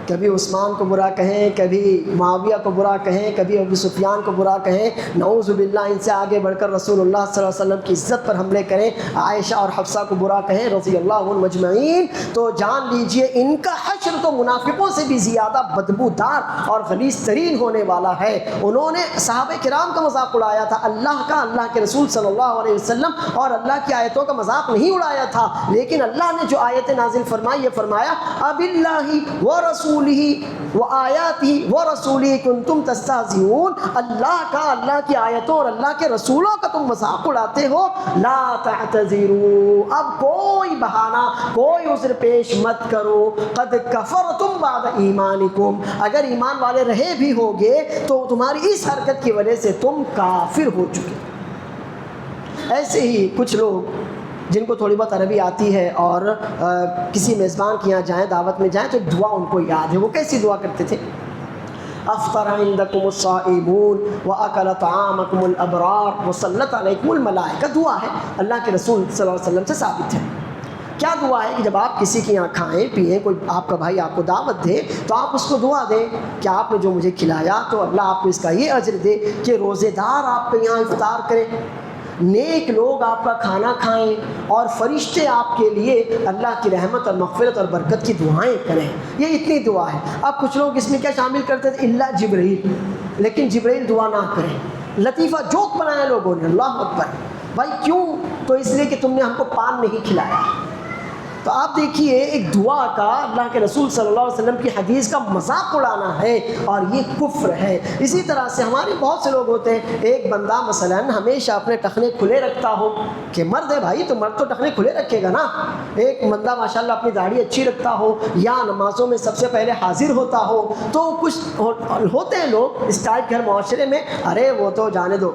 کبھی عثمان کو برا کہیں، کبھی معاویہ کو برا کہیں، کبھی ابو سفیان کو برا کہیں، نعوذ باللہ ان سے آگے بڑھ کر رسول اللہ صلی اللہ علیہ وسلم کی عزت پر حملے کریں، عائشہ اور حفصہ کو برا کہیں رضی اللہ عنہم اجمعین. تو جان لیجئے ان کا حشر تو منافقوں سے بھی زیادہ بدبودار اور غلیظ ترین ہونے والا ہے. انہوں نے صحابہ کرام کا مذاق اڑایا تھا، اللہ کا، اللہ کے رسول صلی اللہ علیہ وسلم اور اللہ کی آیتوں کا مذاق نہیں اڑایا تھا. لیکن اللہ نے جو آیت نازل فرمائی، یہ فرمایا اباللہ ورسولہ وآیاتہ ورسولہ کنتم تستہزئون. اللہ کا، اللہ کی آیتوں اور اللہ کے رسولوں کا تم مذاق اڑاتے ہو. لا تعتذروا، اب کوئی بہانہ، کوئی عذر پیش مت کرو. قد کفرتم بعد ایمانکم، اگر ایمان والے رہے بھی ہوگے تو تمہاری اس حرکت کی وجہ سے تم کافر ہو چکے. ایسے ہی کچھ لوگ جن کو تھوڑی بہت عربی آتی ہے اور کسی میزبان کے یہاں جائیں، دعوت میں جائیں، تو دعا ان کو یاد ہے. وہ کیسی دعا کرتے تھے؟ افطر عندکم الصائمون واکل طعامکم الابرار وصلت علیکم الملائکہ. دعا ہے، اللہ کے رسول صلی اللہ علیہ وسلم سے ثابت ہے. کیا دعا ہے کہ جب آپ کسی کے یہاں کھائیں پیئیں، کوئی آپ کا بھائی آپ کو دعوت دے تو آپ اس کو دعا دیں کہ آپ نے جو مجھے کھلایا تو اللہ آپ کو اس کا یہ اجر دے کہ روزے دار آپ کے یہاں افطار کریں. نیک لوگ آپ کا کھانا کھائیں اور فرشتے آپ کے لیے اللہ کی رحمت اور مغفرت اور برکت کی دعائیں کریں. یہ اتنی دعا ہے. اب کچھ لوگ اس میں کیا شامل کرتے تھے؟ اللہ جبرائیل، لیکن جبرائیل دعا نہ کریں. لطیفہ جوک بنایا لوگوں نے. اللہ اکبر. بھائی کیوں؟ تو اس لیے کہ تم نے ہم کو پان نہیں کھلایا. تو آپ دیکھیے ایک دعا کا اللہ کے رسول صلی اللہ علیہ وسلم کی حدیث کا مذاق اڑانا ہے، اور یہ کفر ہے. اسی طرح سے ہمارے بہت سے لوگ ہوتے ہیں، ایک بندہ مثلاً ہمیشہ اپنے ٹخنے کھلے رکھتا ہو، کہ مرد ہے بھائی تو مرد تو ٹخنے کھلے رکھے گا نا. ایک بندہ ماشاءاللہ اپنی داڑھی اچھی رکھتا ہو، یا نمازوں میں سب سے پہلے حاضر ہوتا ہو. تو کچھ ہوتے ہیں لوگ اس ٹائپ کے معاشرے میں، ارے وہ تو جانے دو،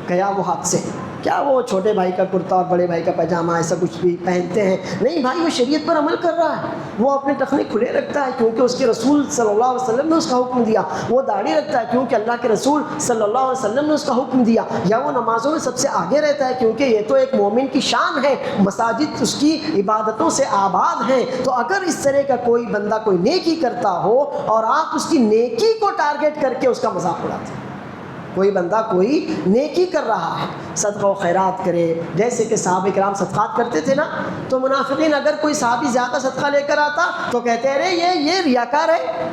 گیا وہ ہاتھ سے، کیا وہ چھوٹے بھائی کا کرتا اور بڑے بھائی کا پاجامہ ایسا کچھ بھی پہنتے ہیں. نہیں بھائی، وہ شریعت پر عمل کر رہا ہے. وہ اپنے ٹخنے کھلے رکھتا ہے کیونکہ اس کے رسول صلی اللہ علیہ وسلم نے اس کا حکم دیا. وہ داڑھی رکھتا ہے کیونکہ اللہ کے رسول صلی اللہ علیہ وسلم نے اس کا حکم دیا. یا وہ نمازوں میں سب سے آگے رہتا ہے کیونکہ یہ تو ایک مومن کی شان ہے، مساجد اس کی عبادتوں سے آباد ہیں. تو اگر اس طرح کا کوئی بندہ کوئی نیکی کرتا ہو اور آپ اس کی نیکی کو ٹارگٹ کر کے اس کا مذاق اڑاتے ہیں، کوئی بندہ کوئی نیکی کر رہا ہے، صدقہ و خیرات کرے، جیسے کہ صحابہ کرام صدقات کرتے تھے نا، تو منافقین اگر کوئی صحابی زیادہ صدقہ لے کر آتا تو کہتے ہیں ارے یہ ریاکار ہے.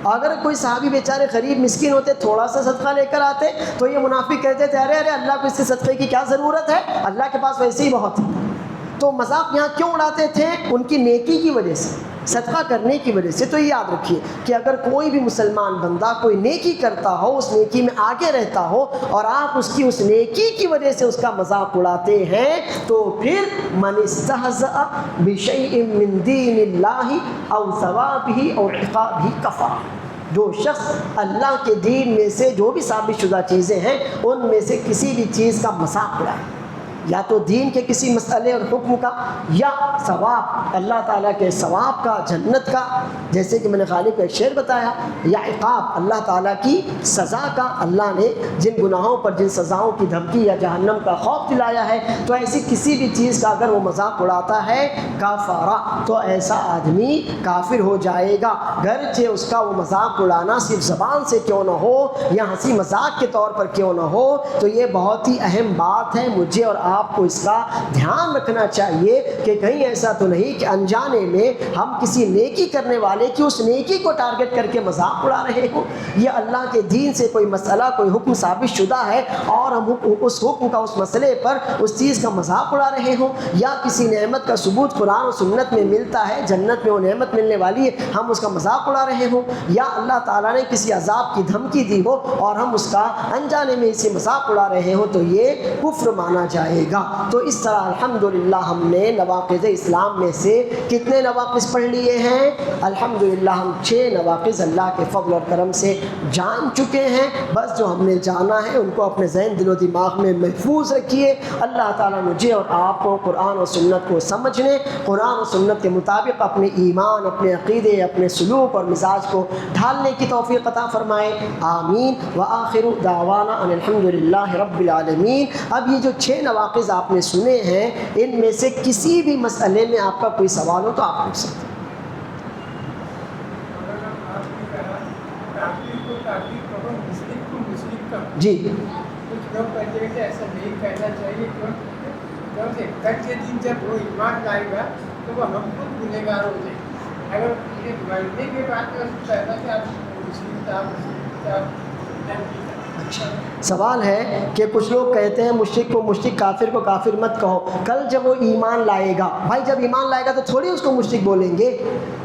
اگر کوئی صحابی بیچارے غریب مسکین ہوتے، تھوڑا سا صدقہ لے کر آتے، تو یہ منافق کہتے تھے ارے اللہ کو اس سے صدقے کی کیا ضرورت ہے، اللہ کے پاس ویسے ہی بہت ہے. تو مذاق یہاں کیوں اڑاتے تھے؟ ان کی نیکی کی وجہ سے، صدقہ کرنے کی وجہ سے. تو یہ یاد رکھیے کہ اگر کوئی بھی مسلمان بندہ کوئی نیکی کرتا ہو، اس نیکی میں آگے رہتا ہو، اور آپ اس نیکی کی وجہ سے اس کا مذاق اڑاتے ہیں، تو پھر من استہزأ بشیء من دین اللہ او ثوابہ او عقابہ کفر. جو شخص اللہ کے دین میں سے جو بھی ثابت شدہ چیزیں ہیں ان میں سے کسی بھی چیز کا مذاق اڑائے، یا تو دین کے کسی مسئلے اور حکم کا، یا ثواب اللہ تعالیٰ کے ثواب کا، جنت کا، جیسے کہ میں نے غالب کو ایک شعر بتایا، یا عقاب اللہ تعالیٰ کی سزا کا، اللہ نے جن گناہوں پر جن سزاؤں کی دھمکی یا جہنم کا خوف دلایا ہے. تو ایسی کسی بھی چیز کا اگر وہ مذاق اڑاتا ہے کافارہ، تو ایسا آدمی کافر ہو جائے گا، گرچہ اس کا وہ مذاق اڑانا صرف زبان سے کیوں نہ ہو یا ہنسی مذاق کے طور پر کیوں نہ ہو. تو یہ بہت ہی اہم بات ہے، مجھے اور آپ کو اس کا دھیان رکھنا چاہیے کہ کہیں ایسا تو نہیں کہ انجانے میں ہم کسی نیکی کرنے والے کی اس نیکی کو ٹارگٹ کر کے مذاق اڑا رہے ہوں، یا اللہ کے دین سے کوئی مسئلہ کوئی حکم ثابت شدہ ہے اور ہم اس حکم کا اس مسئلے پر اس چیز کا مذاق اڑا رہے ہوں، یا کسی نعمت کا ثبوت قرآن و سنت میں ملتا ہے، جنت میں وہ نعمت ملنے والی ہے، ہم اس کا مذاق اڑا رہے ہوں، یا اللہ تعالیٰ نے کسی عذاب کی دھمکی دی ہو اور ہم اس کا انجانے میں اسے مذاق اڑا رہے ہوں، تو یہ کفر مانا جائے گا. تو اس طرح الحمدللہ ہم نے نواقض اسلام میں سے کتنے نواقض پڑھ لیے ہیں؟ الحمدللہ ہم 6 نواقض اللہ کے فضل اور کرم سے جان چکے ہیں. بس جو ہم نے جانا ہے ان کو اپنے ذہن دل و دماغ میں محفوظ رکھیے. اللہ تعالیٰ مجھے اور آپ کو قرآن و سنت کو سمجھنے، قرآن و سنت کے مطابق اپنے ایمان، اپنے عقیدے، اپنے سلوک اور مزاج کو ڈھالنے کی توفیق عطا فرمائے. آمین. وآخر دعوانا ان الحمدللہ رب العالمین. اب یہ جو 6 نواقض آپ نے سنے ہیں، ان میں سے کسی بھی مسئلے میں آپ کا کوئی سوال ہو تو آپ پوچھ سکتے ہیں. جی کچھ لوگ کہتے ہیں کہ ایسا نہیں کہنا چاہیے کیونکہ کچے دن جب وہ ایمان لائے گا تو وہ ہم خود گنہگار ہو جائیں گے. اگر یہ مرنے کے بعد کہنا کہ آپ مسلم تھا. اچھا سوال ہے کہ کچھ لوگ کہتے ہیں مشرک کو مشرک، کافر کو کافر مت کہو. کل جب وہ ایمان لائے گا، بھائی جب ایمان لائے گا تو تھوڑی اس کو مشرک بولیں گے.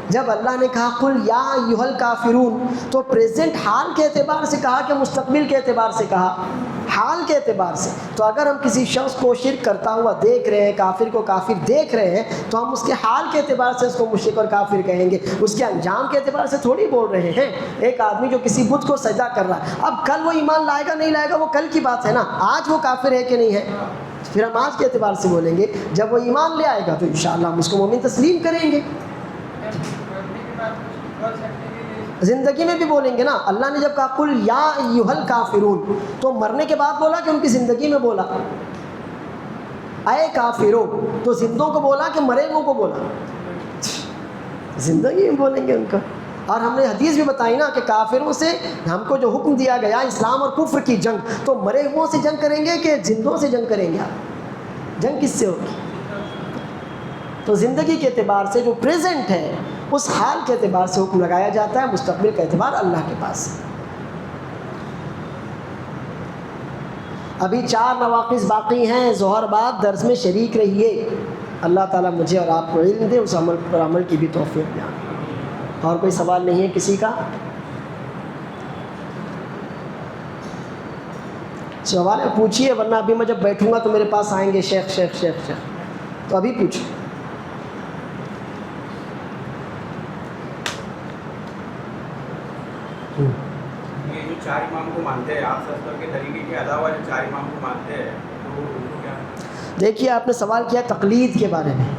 جب اللہ نے کہا قل یا ایھا الکافرون، تو پریزنٹ حال کے اعتبار سے کہا کہ مستقبل کے اعتبار سے کہا؟ حال کے اعتبار سے. تو اگر ہم کسی شخص کو شرک کرتا ہوا دیکھ رہے ہیں، کافر کو کافر دیکھ رہے ہیں، تو ہم اس کے حال کے اعتبار سے اس کو مشرک اور کافر کہیں گے، اس کے انجام کے اعتبار سے تھوڑی بول رہے ہیں. ایک آدمی جو کسی بت کو سجدہ کر رہا ہے، اب کل وہ ایمان لائے گا نہیں لائے گا وہ کل کی بات ہے نا، آج وہ کافر ہے کہ نہیں ہے، پھر ہم آج کے اعتبار سے بولیں گے. جب وہ ایمان لے آئے گا تو انشاءاللہ ہم اس کو مومن تسلیم کریں گے. زندگی میں بھی بولیں گے نا. اللہ نے جب کہا قل یا ایھا الکافرون، تو مرنے کے بعد بولا کہ ان کی زندگی میں بولا اے کافروں؟ تو زندوں کو بولا کہ مرے ہوئوں کو بولا؟ زندگی میں بولیں گے ان کا. اور ہم نے حدیث بھی بتائی نا کہ کافروں سے ہم کو جو حکم دیا گیا اسلام اور کفر کی جنگ، تو مرے ہوئوں سے جنگ کریں گے کہ زندوں سے جنگ کریں گے؟ جنگ کس سے ہوگی؟ تو زندگی کے اعتبار سے جو پریزنٹ ہے اس حال کے اعتبار سے حکم لگایا جاتا ہے، مستقبل کا اعتبار اللہ کے پاس ہے۔ ابھی 4 نواقص باقی ہیں، ظہر بعد درس میں شریک رہیے۔ اللہ تعالیٰ مجھے اور آپ کو علم دے، اس عمل پر عمل کی بھی توفیق دے۔ اور کوئی سوال نہیں ہے کسی کا؟ سوال ہے پوچھیے، ورنہ ابھی میں جب بیٹھوں گا تو میرے پاس آئیں گے شیخ شیخ شیخ شیخ، تو ابھی پوچھو۔ یہ جو 4 امام کو مانتے ہیں، آپ سب کے طریقے کے علاوہ جو 4 امام کو مانتے ہیں تو ان کو کیا؟ دیکھیے آپ نے سوال کیا تقلید کے بارے میں،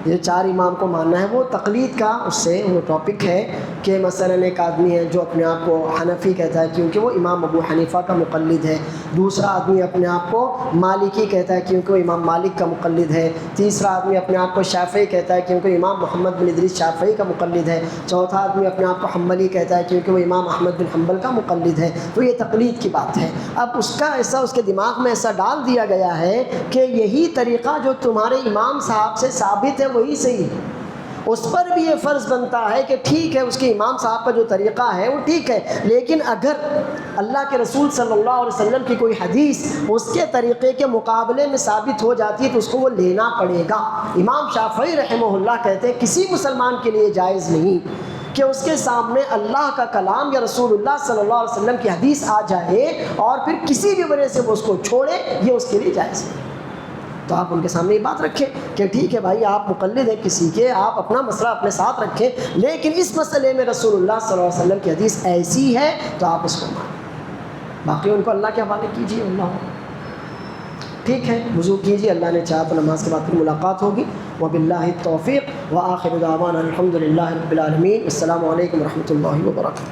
یہ 4 امام کو ماننا ہے، وہ تقلید کا اس سے وہ ٹاپک ہے کہ مثلا ایک آدمی ہے جو اپنے آپ کو حنفی کہتا ہے کیونکہ وہ امام ابو حنیفہ کا مقلد ہے، دوسرا آدمی اپنے آپ کو مالکی کہتا ہے کیونکہ وہ امام مالک کا مقلد ہے، تیسرا آدمی اپنے آپ کو شافعی کہتا ہے کیونکہ امام محمد بن ادریس شافعی کا مقلد ہے، چوتھا آدمی اپنے آپ کو حنبلی کہتا ہے کیونکہ وہ امام احمد بن حنبل کا مقلد ہے۔ تو یہ تقلید کی بات ہے۔ اب اس کا ایسا اس کے دماغ میں ایسا ڈال دیا گیا ہے کہ یہی طریقہ جو تمہارے امام صاحب سے ثابت ہے وہی صحیح ہے، اس پر بھی یہ فرض بنتا ہے کہ ٹھیک ہے اس کے امام صاحب کا جو طریقہ ہے وہ ٹھیک ہے، لیکن اگر اللہ کے رسول صلی اللہ علیہ وسلم کی کوئی حدیث اس کے طریقے کے مقابلے میں ثابت ہو جاتی ہے تو اس کو وہ لینا پڑے گا۔ امام شافعی رحمہ اللہ کہتے ہیں کسی مسلمان کے لیے جائز نہیں کہ اس کے سامنے اللہ کا کلام یا رسول اللہ صلی اللہ علیہ وسلم کی حدیث آ جائے اور پھر کسی بھی وجہ سے وہ اس کو چھوڑے، یہ اس کے لیے جائز نہیں۔ تو آپ ان کے سامنے یہ بات رکھیں کہ ٹھیک ہے بھائی آپ مقلد ہیں کسی کے، آپ اپنا مسئلہ اپنے ساتھ رکھیں، لیکن اس مسئلے میں رسول اللہ صلی اللہ علیہ وسلم کی حدیث ایسی ہے تو آپ اس کو مانیں، باقی ان کو اللہ کے حوالے کیجیے۔ اللہ ٹھیک ہے، وضو کیجیے، اللہ نے چاہا تو نماز کے بعد پھر ملاقات ہوگی۔ وباللہ التوفیق وآخر دعوانا الحمد للہ رب العالمین۔ السلام علیکم ورحمۃ اللہ وبرکاتہ۔